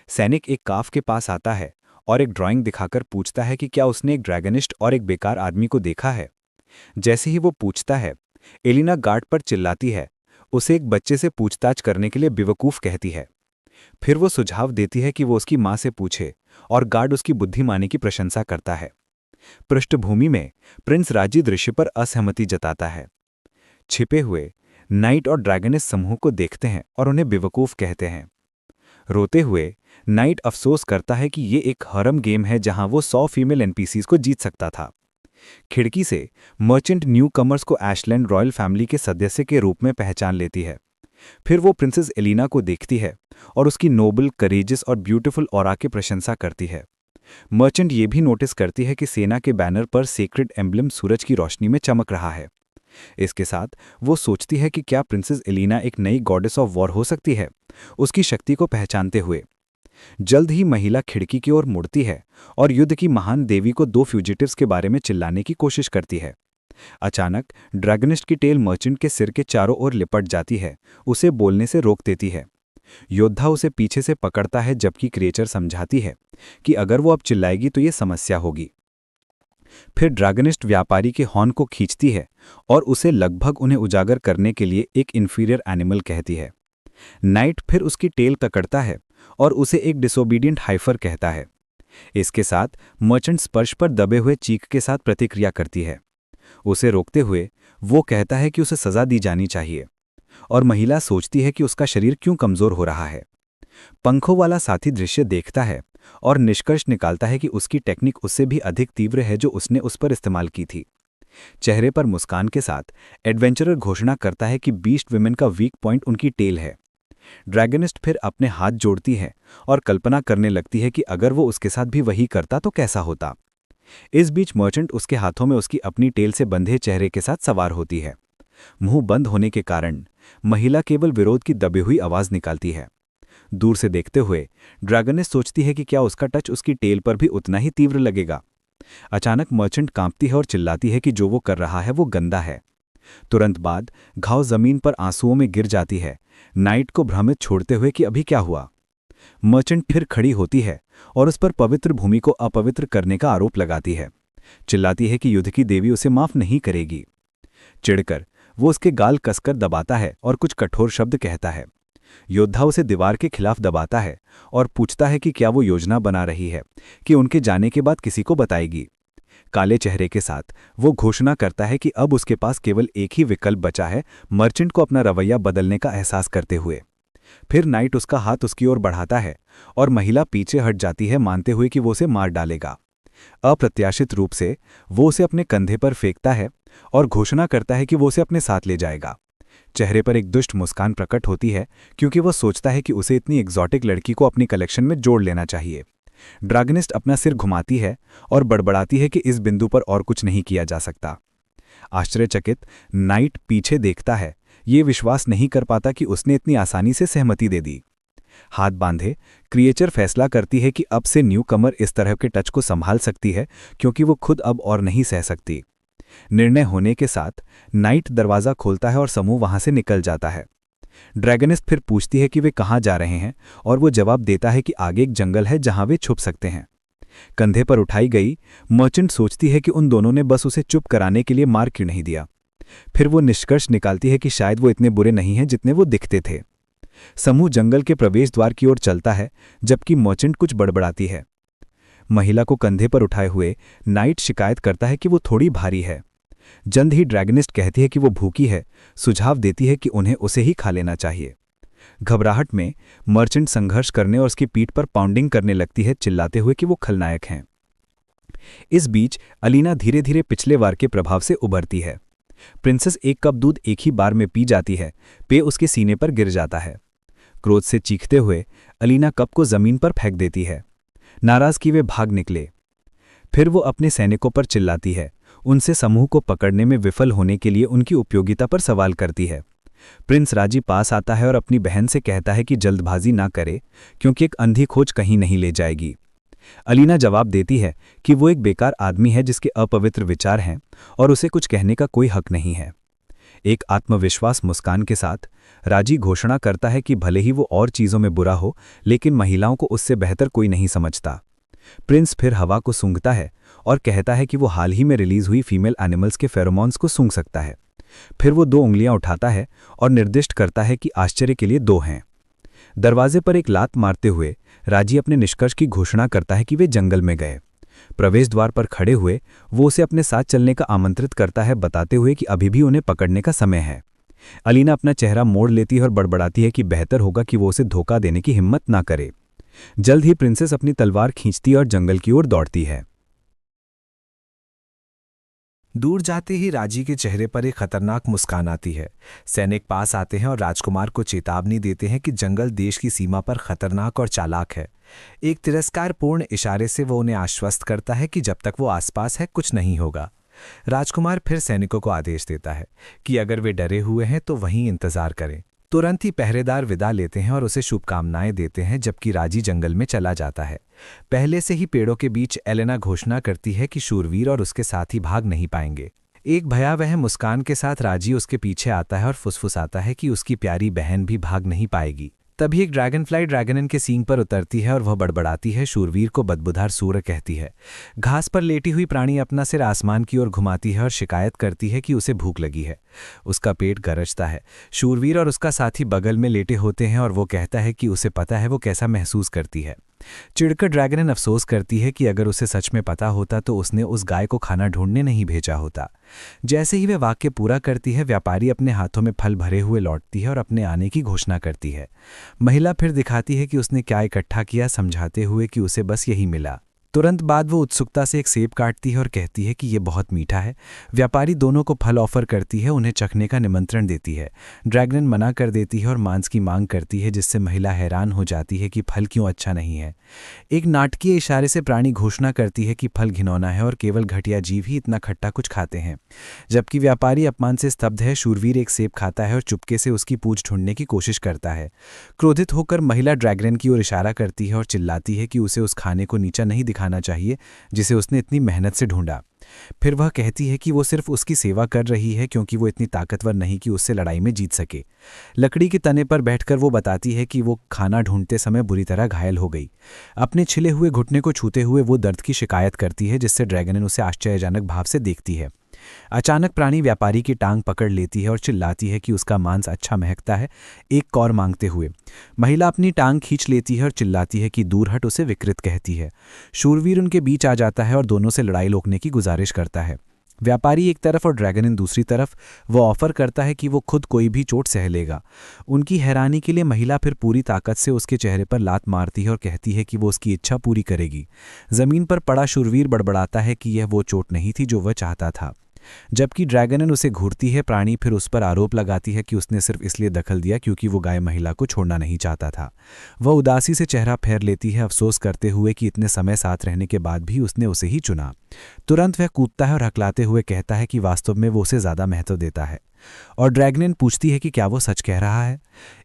सैनिक एक काफ के पास आता है और एक ड्राइंग दिखाकर पूछता है कि क्या उसने एक ड्रैगनिस्ट और एक बेकार आदमी को देखा है। जैसे ही वो पूछता है, एलिना गार्ड पर चिल्लाती है, उसे एक बच्चे से पूछताछ करने के लिए बेवकूफ़ कहती है। फिर वो सुझाव देती है कि वो उसकी माँ से पूछे और गार्ड उसकी बुद्धिमानी की प्रशंसा करता है। पृष्ठभूमि में प्रिंस राजी दृश्य पर असहमति जताता है। छिपे हुए नाइट और ड्रैगनिस्ट समूह को देखते हैं और उन्हें बेवकूफ़ कहते हैं। रोते हुए नाइट अफसोस करता है कि ये एक हरम गेम है जहां वो 100 फीमेल एनपीसीज को जीत सकता था। खिड़की से मर्चेंट न्यू कमर्स को एशलैंड रॉयल फैमिली के सदस्य के रूप में पहचान लेती है। फिर वो प्रिंसेस एलिना को देखती है और उसकी नोबल, करेजियस और ब्यूटीफुल ऑरा की प्रशंसा करती है। मर्चेंट ये भी नोटिस करती है कि सेना के बैनर पर सेक्रेड एम्ब्लम सूरज की रोशनी में चमक रहा है। इसके साथ वो सोचती है कि क्या प्रिंसेस एलिना एक नई गॉडेस ऑफ वॉर हो सकती है, उसकी शक्ति को पहचानते हुए। जल्द ही महिला खिड़की की ओर मुड़ती है और युद्ध की महान देवी को 2 फ्यूजिटिव्स के बारे में चिल्लाने की कोशिश करती है। अचानक ड्रैगनिस्ट की टेल मर्चेंट के सिर के चारों ओर लिपट जाती है, उसे बोलने से रोक देती है। योद्धा उसे पीछे से पकड़ता है जबकि क्रिएचर समझाती है कि अगर वो अब चिल्लाएगी तो ये समस्या होगी। फिर ड्रैगनिस्ट व्यापारी के हॉर्न को खींचती है और उसे लगभग उन्हें उजागर करने के लिए एक इंफीरियर एनिमल कहती है। नाइट फिर उसकी टेल पकड़ता है और उसे एक डिसोबीडियंट हाइफर कहता है। इसके साथ मर्चेंट स्पर्श पर दबे हुए चीख के साथ प्रतिक्रिया करती है। उसे रोकते हुए वो कहता है कि उसे सजा दी जानी चाहिए और महिला सोचती है कि उसका शरीर क्यों कमजोर हो रहा है। पंखों वाला साथी दृश्य देखता है और निष्कर्ष निकालता है कि उसकी टेक्निक उससे भी अधिक तीव्र है जो उसने उस पर इस्तेमाल की थी। चेहरे पर मुस्कान के साथ एडवेंचरर घोषणा करता है कि बीस्ट विमेन का वीक पॉइंट उनकी टेल है। ड्रैगनिस्ट फिर अपने हाथ जोड़ती है और कल्पना करने लगती है कि अगर वो उसके साथ भी वही करता तो कैसा होता। इस बीच मर्चेंट उसके हाथों में उसकी अपनी टेल से बंधे चेहरे के साथ सवार होती है। मुंह बंद होने के कारण महिला केवल विरोध की दबी हुई आवाज निकालती है। दूर से देखते हुए ड्रैगनिस्ट सोचती है कि क्या उसका टच उसकी टेल पर भी उतना ही तीव्र लगेगा। अचानक मर्चेंट कांपती है और चिल्लाती है कि जो वो कर रहा है वो गंदा है। तुरंत बाद घाव जमीन पर आंसुओं में गिर जाती है, नाइट को भ्रमित छोड़ते हुए कि अभी क्या हुआ। मर्चेंट फिर खड़ी होती है और उस पर पवित्र भूमि को अपवित्र करने का आरोप लगाती है। चिल्लाती है कि युद्ध की देवी उसे माफ नहीं करेगी। चिढ़कर वो उसके गाल कसकर दबाता है और कुछ कठोर शब्द कहता है। योद्धा उसे दीवार के खिलाफ दबाता है और पूछता है कि क्या वो योजना बना रही है कि उनके जाने के बाद किसी को बताएगी। काले चेहरे के साथ वो घोषणा करता है कि अब उसके पास केवल एक ही विकल्प बचा है, मर्चेंट को अपना रवैया बदलने का एहसास करते हुए। फिर नाइट उसका हाथ उसकी ओर बढ़ाता है और महिला पीछे हट जाती है, मानते हुए कि वो उसे मार डालेगा। अप्रत्याशित रूप से वो उसे अपने कंधे पर फेंकता है और घोषणा करता है कि वो उसे अपने साथ ले जाएगा। चेहरे पर एक दुष्ट मुस्कान प्रकट होती है क्योंकि वो सोचता है कि उसे इतनी एग्जॉटिक लड़की को अपनी कलेक्शन में जोड़ लेना चाहिए। ड्रैगनिस्ट अपना सिर घुमाती है और बड़बड़ाती है कि इस बिंदु पर और कुछ नहीं किया जा सकता। आश्चर्यचकित नाइट पीछे देखता है, ये विश्वास नहीं कर पाता कि उसने इतनी आसानी से सहमति दे दी। हाथ बांधे क्रिएचर फैसला करती है कि अब से न्यू कमर इस तरह के टच को संभाल सकती है क्योंकि वो खुद अब और नहीं सह सकती। निर्णय होने के साथ नाइट दरवाज़ा खोलता है और समूह वहां से निकल जाता है। ड्रैगनिस्ट फिर पूछती है कि वे कहाँ जा रहे हैं और वो जवाब देता है कि आगे एक जंगल है जहां वे छुप सकते हैं। कंधे पर उठाई गई मर्चेंट सोचती है कि उन दोनों ने बस उसे चुप कराने के लिए मार क्यों नहीं दिया। फिर वो निष्कर्ष निकालती है कि शायद वो इतने बुरे नहीं हैं जितने वो दिखते थे। समूह जंगल के प्रवेश द्वार की ओर चलता है जबकि मर्चेंट कुछ बड़बड़ाती है। महिला को कंधे पर उठाए हुए नाइट शिकायत करता है कि वो थोड़ी भारी है। जल्द ही ड्रैगनिस्ट कहती है कि वो भूखी है, सुझाव देती है कि उन्हें उसे ही खा लेना चाहिए। घबराहट में मर्चेंट संघर्ष करने और उसकी पीठ पर पाउंडिंग करने लगती है, चिल्लाते हुए कि वो खलनायक हैं। इस बीच अलीना धीरे धीरे पिछले वार के प्रभाव से उभरती है। प्रिंसेस एक कप दूध एक ही बार में पी जाती है, पेय उसके सीने पर गिर जाता है। क्रोध से चीखते हुए अलीना कप को जमीन पर फेंक देती है। नाराज कि वे भाग निकले। फिर वो अपने सैनिकों पर चिल्लाती है, उनसे समूह को पकड़ने में विफल होने के लिए उनकी उपयोगिता पर सवाल करती है। प्रिंस राजी पास आता है और अपनी बहन से कहता है कि जल्दबाजी ना करे, क्योंकि एक अंधी खोज कहीं नहीं ले जाएगी। अलीना जवाब देती है कि वो एक बेकार आदमी है जिसके अपवित्र विचार हैं और उसे कुछ कहने का कोई हक नहीं है। एक आत्मविश्वास मुस्कान के साथ राजी घोषणा करता है कि भले ही वो और चीज़ों में बुरा हो, लेकिन महिलाओं को उससे बेहतर कोई नहीं समझता। प्रिंस फिर हवा को सूंघता है और कहता है कि वो हाल ही में रिलीज हुई फीमेल एनिमल्स के फेरोमोन्स को सूंघ सकता है। फिर वो 2 उंगलियां उठाता है और निर्दिष्ट करता है कि आश्चर्य के लिए 2 हैं। दरवाजे पर एक लात मारते हुए राजी अपने निष्कर्ष की घोषणा करता है कि वे जंगल में गए। प्रवेश द्वार पर खड़े हुए वो उसे अपने साथ चलने का आमंत्रित करता है, बताते हुए कि अभी भी उन्हें पकड़ने का समय है। अलीना अपना चेहरा मोड़ लेती है और बड़बड़ाती है कि बेहतर होगा कि वो उसे धोखा देने की हिम्मत ना करे। जल्द ही प्रिंसेस अपनी तलवार खींचती और जंगल की ओर दौड़ती है। दूर जाते ही राजी के चेहरे पर एक खतरनाक मुस्कान आती है। सैनिक पास आते हैं और राजकुमार को चेतावनी देते हैं कि जंगल देश की सीमा पर खतरनाक और चालाक है। एक तिरस्कारपूर्ण इशारे से वो उन्हें आश्वस्त करता है कि जब तक वो आसपास है कुछ नहीं होगा। राजकुमार फिर सैनिकों को आदेश देता है कि अगर वे डरे हुए हैं तो वहीं इंतजार करें। तुरंत ही पहरेदार विदा लेते हैं और उसे शुभकामनाएं देते हैं, जबकि राजी जंगल में चला जाता है। पहले से ही पेड़ों के बीच एलेना घोषणा करती है कि शूरवीर और उसके साथी भाग नहीं पाएंगे। एक भयावह मुस्कान के साथ राजी उसके पीछे आता है और फुसफुसाता है कि उसकी प्यारी बहन भी भाग नहीं पाएगी। तभी एक ड्रैगनफ्लाई ड्रैगनन के सींग पर उतरती है और वह बड़बड़ाती है, शूरवीर को बदबूदार सूर कहती है। घास पर लेटी हुई प्राणी अपना सिर आसमान की ओर घुमाती है और शिकायत करती है कि उसे भूख लगी है। उसका पेट गरजता है। शूरवीर और उसका साथी बगल में लेटे होते हैं और वो कहता है कि उसे पता है वो कैसा महसूस करती है। चिढ़कर ड्रैगनन अफसोस करती है कि अगर उसे सच में पता होता तो उसने उस गाय को खाना ढूंढने नहीं भेजा होता। जैसे ही वे वाक्य पूरा करती है, व्यापारी अपने हाथों में फल भरे हुए लौटती है और अपने आने की घोषणा करती है। महिला फिर दिखाती है कि उसने क्या इकट्ठा किया, समझाते हुए कि उसे बस यही मिला। तुरंत बाद वो उत्सुकता से एक सेब काटती है और कहती है कि ये बहुत मीठा है। व्यापारी दोनों को फल ऑफर करती है, उन्हें चखने का निमंत्रण देती है। ड्रैगनन मना कर देती है और मांस की मांग करती है, जिससे महिला हैरान हो जाती है कि फल क्यों अच्छा नहीं है। एक नाटकीय इशारे से प्राणी घोषणा करती है कि फल घिनौना है और केवल घटिया जीव ही इतना खट्टा कुछ खाते हैं। जबकि व्यापारी अपमान से स्तब्ध है, शूरवीर एक सेब खाता है और चुपके से उसकी पूंछ ढूंढने की कोशिश करता है। क्रोधित होकर महिला ड्रैगनन की ओर इशारा करती है और चिल्लाती है कि उसे उस खाने को नीचा नहीं दिखाना चाहिए जिसे उसने इतनी मेहनत से ढूंढा। फिर वह कहती है कि वो सिर्फ उसकी सेवा कर रही है क्योंकि वो इतनी ताकतवर नहीं कि उससे लड़ाई में जीत सके। लकड़ी के तने पर बैठकर वो बताती है कि वो खाना ढूंढते समय बुरी तरह घायल हो गई। अपने छिले हुए घुटने को छूते हुए वो दर्द की शिकायत करती है, जिससे ड्रैगनन उसे आश्चर्यजनक भाव से देखती है। अचानक प्राणी व्यापारी की टांग पकड़ लेती है और चिल्लाती है कि उसका मांस अच्छा महकता है, एक कौर मांगते हुए। महिला अपनी टांग खींच लेती है और चिल्लाती है कि दूर हट, उसे विकृत कहती है। शूरवीर उनके बीच आ जाता है और दोनों से लड़ाई रोकने की गुजारिश करता है। व्यापारी एक तरफ और ड्रैगनन दूसरी तरफ। वो ऑफर करता है कि वो खुद कोई भी चोट सह लेगा। उनकी हैरानी के लिए महिला फिर पूरी ताकत से उसके चेहरे पर लात मारती है और कहती है कि वो उसकी इच्छा पूरी करेगी। जमीन पर पड़ा शूरवीर बड़बड़ाता है कि यह वो चोट नहीं थी जो वह चाहता था। जबकि ड्रैगनन उसे घूरती है, प्राणी फिर उस पर आरोप लगाती है कि उसने सिर्फ इसलिए दखल दिया क्योंकि वो गाय महिला को छोड़ना नहीं चाहता था। वह उदासी से चेहरा फेर लेती है, अफसोस करते हुए कि इतने समय साथ रहने के बाद भी उसने उसे ही चुना। तुरंत वह कूदता है और हकलाते हुए कहता है कि वास्तव में वो उसे ज्यादा महत्व देता है। और ड्रैगनन पूछती है कि क्या वो सच कह रहा है।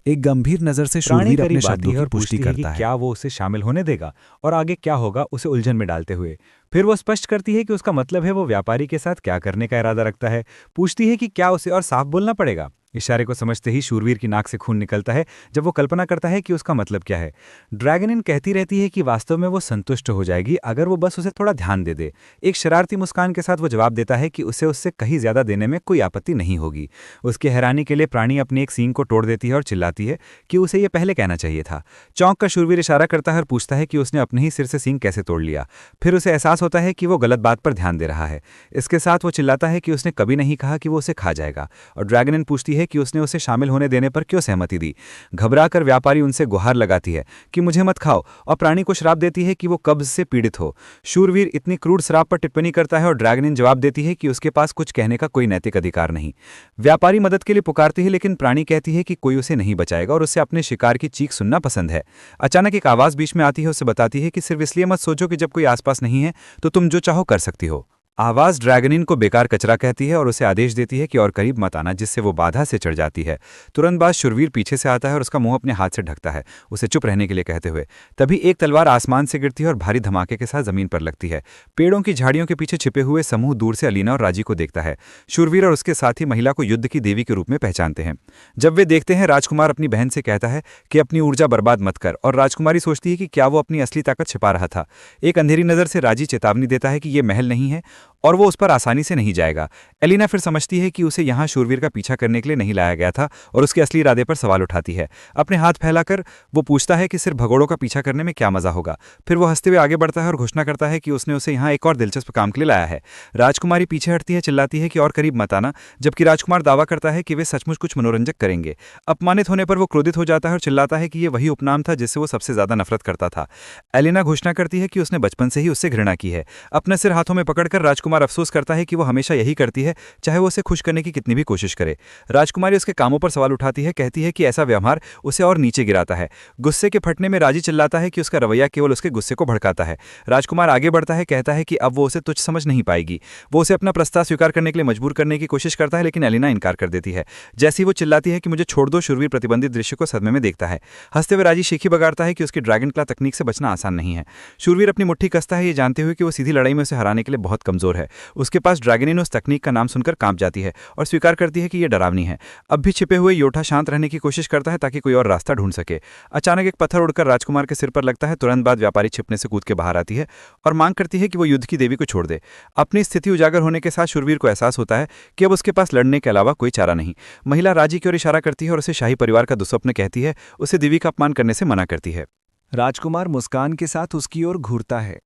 एक गंभीर नजर से शूरवीर अपने शब्दों की पुष्टि करता है। क्या वो उसे शामिल होने देगा और आगे क्या होगा, उसे उलझन में डालते हुए। फिर वो स्पष्ट करती है कि उसका मतलब है वो व्यापारी के साथ क्या करने का इरादा रखता है। पूछती है कि क्या उसे और साफ बोलना पड़ेगा। इशारे को समझते ही शूरवीर की नाक से खून निकलता है जब वो कल्पना करता है कि उसका मतलब क्या है। ड्रैगनन कहती रहती है कि वास्तव में वो संतुष्ट हो जाएगी अगर वो बस उसे थोड़ा ध्यान दे दे। एक शरारती मुस्कान के साथ वो जवाब देता है कि उसे उससे कहीं ज्यादा देने में कोई आपत्ति नहीं होगी। उसकी हैरानी के लिए प्राणी अपनी एक सींग को तोड़ देती है और चिल्लाती है कि उसे ये पहले कहना चाहिए था। चौंक का शूरवीर इशारा करता है और पूछता है कि उसने अपने ही सिर से सींग कैसे तोड़ लिया। फिर उसे एहसास होता है कि वो गलत बात पर ध्यान दे रहा है। इसके साथ वो चिल्लाता है कि उसने कभी नहीं कहा कि वो उसे खा जाएगा। और ड्रैगनन पूछती है है कि उसने उसे शामिल होने देने पर क्यों सहमति दी। घबराकर व्यापारी उनसे गुहार लगाती है कि मुझे मत खाओ, और प्राणी को श्राप देती है कि वो कब्ज से पीड़ित हो। शूरवीर इतनी क्रूर श्राप पर टिप्पणी करता है और ड्रैगनिन जवाब देती है कि उसके पास कुछ कहने का कोई नैतिक अधिकार नहीं। व्यापारी मदद के लिए पुकारती है, लेकिन प्राणी कहती है कि कोई उसे नहीं बचाएगा और उसे अपने शिकार की चीख सुनना पसंद है। अचानक एक आवाज़ बीच में आती है, उसे बताती है कि सिर्फ इसलिए मत सोचो कि जब कोई आसपास नहीं है तो तुम जो चाहो कर सकती हो। आवाज़ ड्रैगनिन को बेकार कचरा कहती है और उसे आदेश देती है कि और करीब मत आना, जिससे वो बाधा से चढ़ जाती है। तुरंत बाद शूरवीर पीछे से आता है और उसका मुंह अपने हाथ से ढकता है, उसे चुप रहने के लिए कहते हुए। तभी एक तलवार आसमान से गिरती है और भारी धमाके के साथ जमीन पर लगती है। पेड़ों की झाड़ियों के पीछे छिपे हुए समूह दूर से अलीना और राजी को देखता है। शूरवीर और उसके साथी महिला को युद्ध की देवी के रूप में पहचानते हैं। जब वे देखते हैं, राजकुमार अपनी बहन से कहता है कि अपनी ऊर्जा बर्बाद मत कर, और राजकुमारी सोचती है कि क्या वो अपनी असली ताकत छिपा रहा था। एक अंधेरी नज़र से राजी चेतावनी देता है कि ये महल नहीं है और वो उस पर आसानी से नहीं जाएगा। एलिना फिर समझती है कि उसे यहाँ शूरवीर का पीछा करने के लिए नहीं लाया गया था और उसके असली इरादे पर सवाल उठाती है। अपने हाथ फैलाकर वो पूछता है कि सिर्फ भगोड़ों का पीछा करने में क्या मजा होगा। फिर वो हंसते हुए आगे बढ़ता है और घोषणा करता है कि उसने उसे यहाँ एक और दिलचस्प काम के लिए लाया है। राजकुमारी पीछे हटती है, चिल्लाती है कि और करीब मत आना, जबकि राजकुमार दावा करता है कि वे सचमुच कुछ मनोरंजक करेंगे। अपमानित होने पर वो क्रोधित हो जाता है और चिल्लाता है कि ये वही उपनाम था जिससे वो सबसे ज्यादा नफरत करता था। एलिना घोषणा करती है कि उसने बचपन से ही उससे घृणा की है। अपना सिर हाथों में पकड़कर राजकुमार अफसोस करता है कि वो हमेशा यही करती है, चाहे वो उसे खुश करने की कितनी भी कोशिश करे। राजकुमारी उसके कामों पर सवाल उठाती है, कहती है कि ऐसा व्यवहार उसे और नीचे गिराता है। गुस्से के फटने में राजी चिल्लाता है कि उसका रवैया केवल उसके गुस्से को भड़काता है। राजकुमार आगे बढ़ता है, कहता है कि अब वो उसे तुच्छ समझ नहीं पाएगी। वो उसे अपना प्रस्ताव स्वीकार करने के लिए मजबूर करने की कोशिश करता है, लेकिन एलिना इनकार कर देती है। जैसे ही वो चिल्लाती है कि मुझे छोड़ दो, शूरवीर प्रतिबंधित दृश्य को सदमे में देखता है। हंसते हुए राजी शीखी बगाड़ता है कि उसकी ड्रैगन क्ला तकनीक से बचना आसान नहीं है। शूरवीर अपनी मुट्ठी कसता है, ये जानते हुए कि वो सीधी लड़ाई में उसे हराने के लिए बहुत कमजोर है। उसके पास ड्रैगनिन उस तकनीक का नाम सुनकर कांप जाती है और स्वीकार करती है कि यह डरावनी है। अब भी छिपे हुए योठा शांत रहने की कोशिश करता है ताकि कोई और रास्ता ढूंढ सके। अचानक एक पत्थर उड़कर राजकुमार के सिर पर लगता है। तुरंत बाद व्यापारी छिपने से कूद के बाहर आती है और मांग करती है कि वो युद्ध की देवी को छोड़ दे। अपनी स्थिति उजागर होने के साथ शूरवीर को एहसास होता है कि अब उसके पास लड़ने के अलावा कोई चारा नहीं। महिला राजी की ओर इशारा करती है और उसे शाही परिवार का दुस्वप्न कहती है, उसे देवी का अपमान करने से मना करती है। राजकुमार मुस्कान के साथ उसकी ओर घूरता है,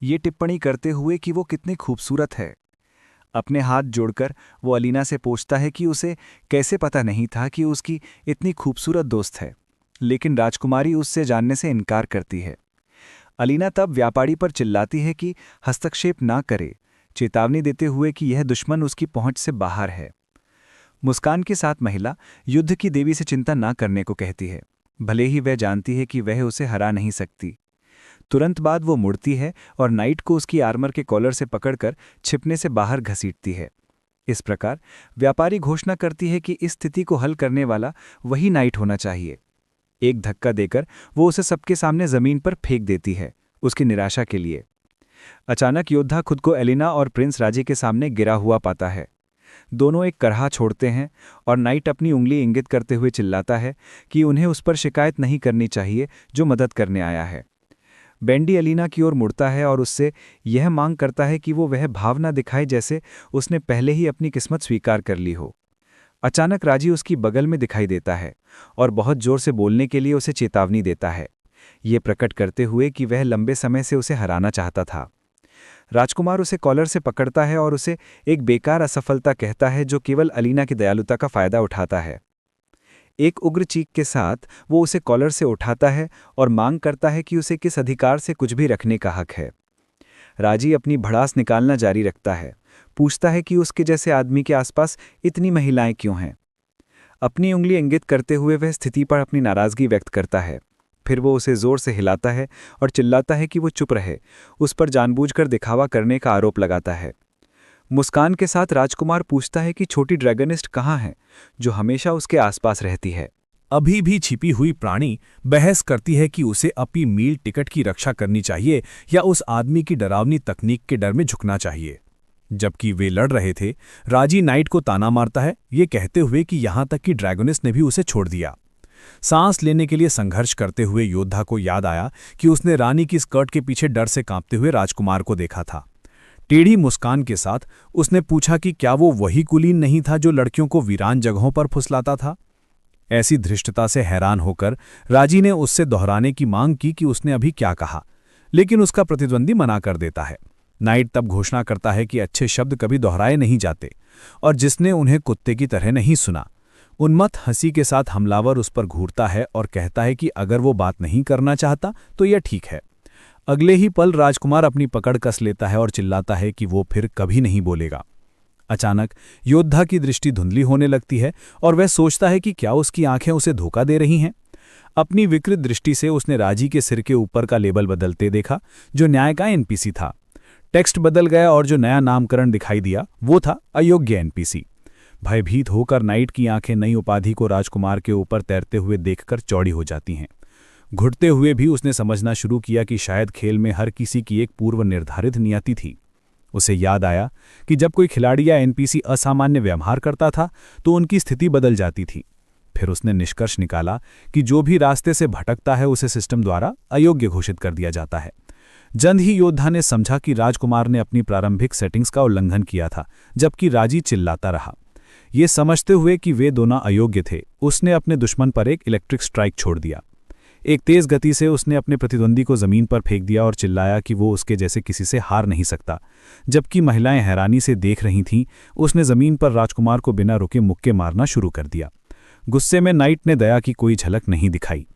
ये टिप्पणी करते हुए कि वो कितनी खूबसूरत है। अपने हाथ जोड़कर वो अलीना से पूछता है कि उसे कैसे पता नहीं था कि उसकी इतनी खूबसूरत दोस्त है, लेकिन राजकुमारी उससे जानने से इनकार करती है। अलीना तब व्यापारी पर चिल्लाती है कि हस्तक्षेप ना करे, चेतावनी देते हुए कि यह दुश्मन उसकी पहुंच से बाहर है। मुस्कान के साथ महिला युद्ध की देवी से चिंता ना करने को कहती है, भले ही वह जानती है कि वह उसे हरा नहीं सकती। तुरंत बाद वो मुड़ती है और नाइट को उसकी आर्मर के कॉलर से पकड़कर छिपने से बाहर घसीटती है। इस प्रकार व्यापारी घोषणा करती है कि इस स्थिति को हल करने वाला वही नाइट होना चाहिए। एक धक्का देकर वो उसे सबके सामने जमीन पर फेंक देती है, उसकी निराशा के लिए। अचानक योद्धा खुद को एलिना और प्रिंस राजी के सामने गिरा हुआ पाता है। दोनों एक करहा छोड़ते हैं और नाइट अपनी उंगली इंगित करते हुए चिल्लाता है कि उन्हें उस पर शिकायत नहीं करनी चाहिए जो मदद करने आया है। बेंडी एलिना की ओर मुड़ता है और उससे यह मांग करता है कि वो वह भावना दिखाए जैसे उसने पहले ही अपनी किस्मत स्वीकार कर ली हो। अचानक राजी उसकी बगल में दिखाई देता है और बहुत जोर से बोलने के लिए उसे चेतावनी देता है, ये प्रकट करते हुए कि वह लंबे समय से उसे हराना चाहता था। राजकुमार उसे कॉलर से पकड़ता है और उसे एक बेकार असफलता कहता है जो केवल अलीना की दयालुता का फायदा उठाता है। एक उग्र चीख के साथ वो उसे कॉलर से उठाता है और मांग करता है कि उसे किस अधिकार से कुछ भी रखने का हक है। राजी अपनी भड़ास निकालना जारी रखता है, पूछता है कि उसके जैसे आदमी के आसपास इतनी महिलाएं क्यों हैं। अपनी उंगली इंगित करते हुए वह स्थिति पर अपनी नाराजगी व्यक्त करता है। फिर वो उसे जोर से हिलाता है और चिल्लाता है कि वो चुप रहे, उस पर जानबूझकर दिखावा करने का आरोप लगाता है। मुस्कान के साथ राजकुमार पूछता है कि छोटी ड्रैगनिस्ट कहाँ है जो हमेशा उसके आसपास रहती है। अभी भी छिपी हुई प्राणी बहस करती है कि उसे अपनी मील टिकट की रक्षा करनी चाहिए या उस आदमी की डरावनी तकनीक के डर में झुकना चाहिए। जबकि वे लड़ रहे थे, राजी नाइट को ताना मारता है, ये कहते हुए कि यहाँ तक कि ड्रैगनिस्ट ने भी उसे छोड़ दिया। सांस लेने के लिए संघर्ष करते हुए योद्धा को याद आया कि उसने रानी की स्कर्ट के पीछे डर से कांपते हुए राजकुमार को देखा था। टेढ़ी मुस्कान के साथ उसने पूछा कि क्या वो वही कुलीन नहीं था जो लड़कियों को वीरान जगहों पर फुसलाता था। ऐसी धृष्टता से हैरान होकर राजी ने उससे दोहराने की मांग की कि उसने अभी क्या कहा, लेकिन उसका प्रतिद्वंदी मना कर देता है। नाइट तब घोषणा करता है कि अच्छे शब्द कभी दोहराए नहीं जाते और जिसने उन्हें कुत्ते की तरह नहीं सुना उन्मत्त हंसी के साथ हमलावर उस पर घूरता है और कहता है कि अगर वो बात नहीं करना चाहता तो यह ठीक है। अगले ही पल राजकुमार अपनी पकड़ कस लेता है और चिल्लाता है कि वो फिर कभी नहीं बोलेगा। अचानक योद्धा की दृष्टि धुंधली होने लगती है और वह सोचता है कि क्या उसकी आंखें उसे धोखा दे रही हैं। अपनी विकृत दृष्टि से उसने राजी के सिर के ऊपर का लेबल बदलते देखा, जो न्याय का एनपीसी था। टेक्स्ट बदल गया और जो नया नामकरण दिखाई दिया वो था अयोग्य एनपीसी। भयभीत होकर नाइट की आंखें नई उपाधि को राजकुमार के ऊपर तैरते हुए देखकर चौड़ी हो जाती हैं। घुटते हुए भी उसने समझना शुरू किया कि शायद खेल में हर किसी की एक पूर्व निर्धारित नियति थी। उसे याद आया कि जब कोई खिलाड़ी या एनपीसी असामान्य व्यवहार करता था तो उनकी स्थिति बदल जाती थी। फिर उसने निष्कर्ष निकाला कि जो भी रास्ते से भटकता है उसे सिस्टम द्वारा अयोग्य घोषित कर दिया जाता है। जल्द ही योद्धा ने समझा कि राजकुमार ने अपनी प्रारंभिक सेटिंग्स का उल्लंघन किया था, जबकि राजी चिल्लाता रहा। ये समझते हुए कि वे दोनों अयोग्य थे, उसने अपने दुश्मन पर एक इलेक्ट्रिक स्ट्राइक छोड़ दिया। एक तेज गति से उसने अपने प्रतिद्वंदी को जमीन पर फेंक दिया और चिल्लाया कि वो उसके जैसे किसी से हार नहीं सकता। जबकि महिलाएं हैरानी से देख रही थीं, उसने जमीन पर राजकुमार को बिना रुके मुक्के मारना शुरू कर दिया। गुस्से में नाइट ने दया की कोई झलक नहीं दिखाई।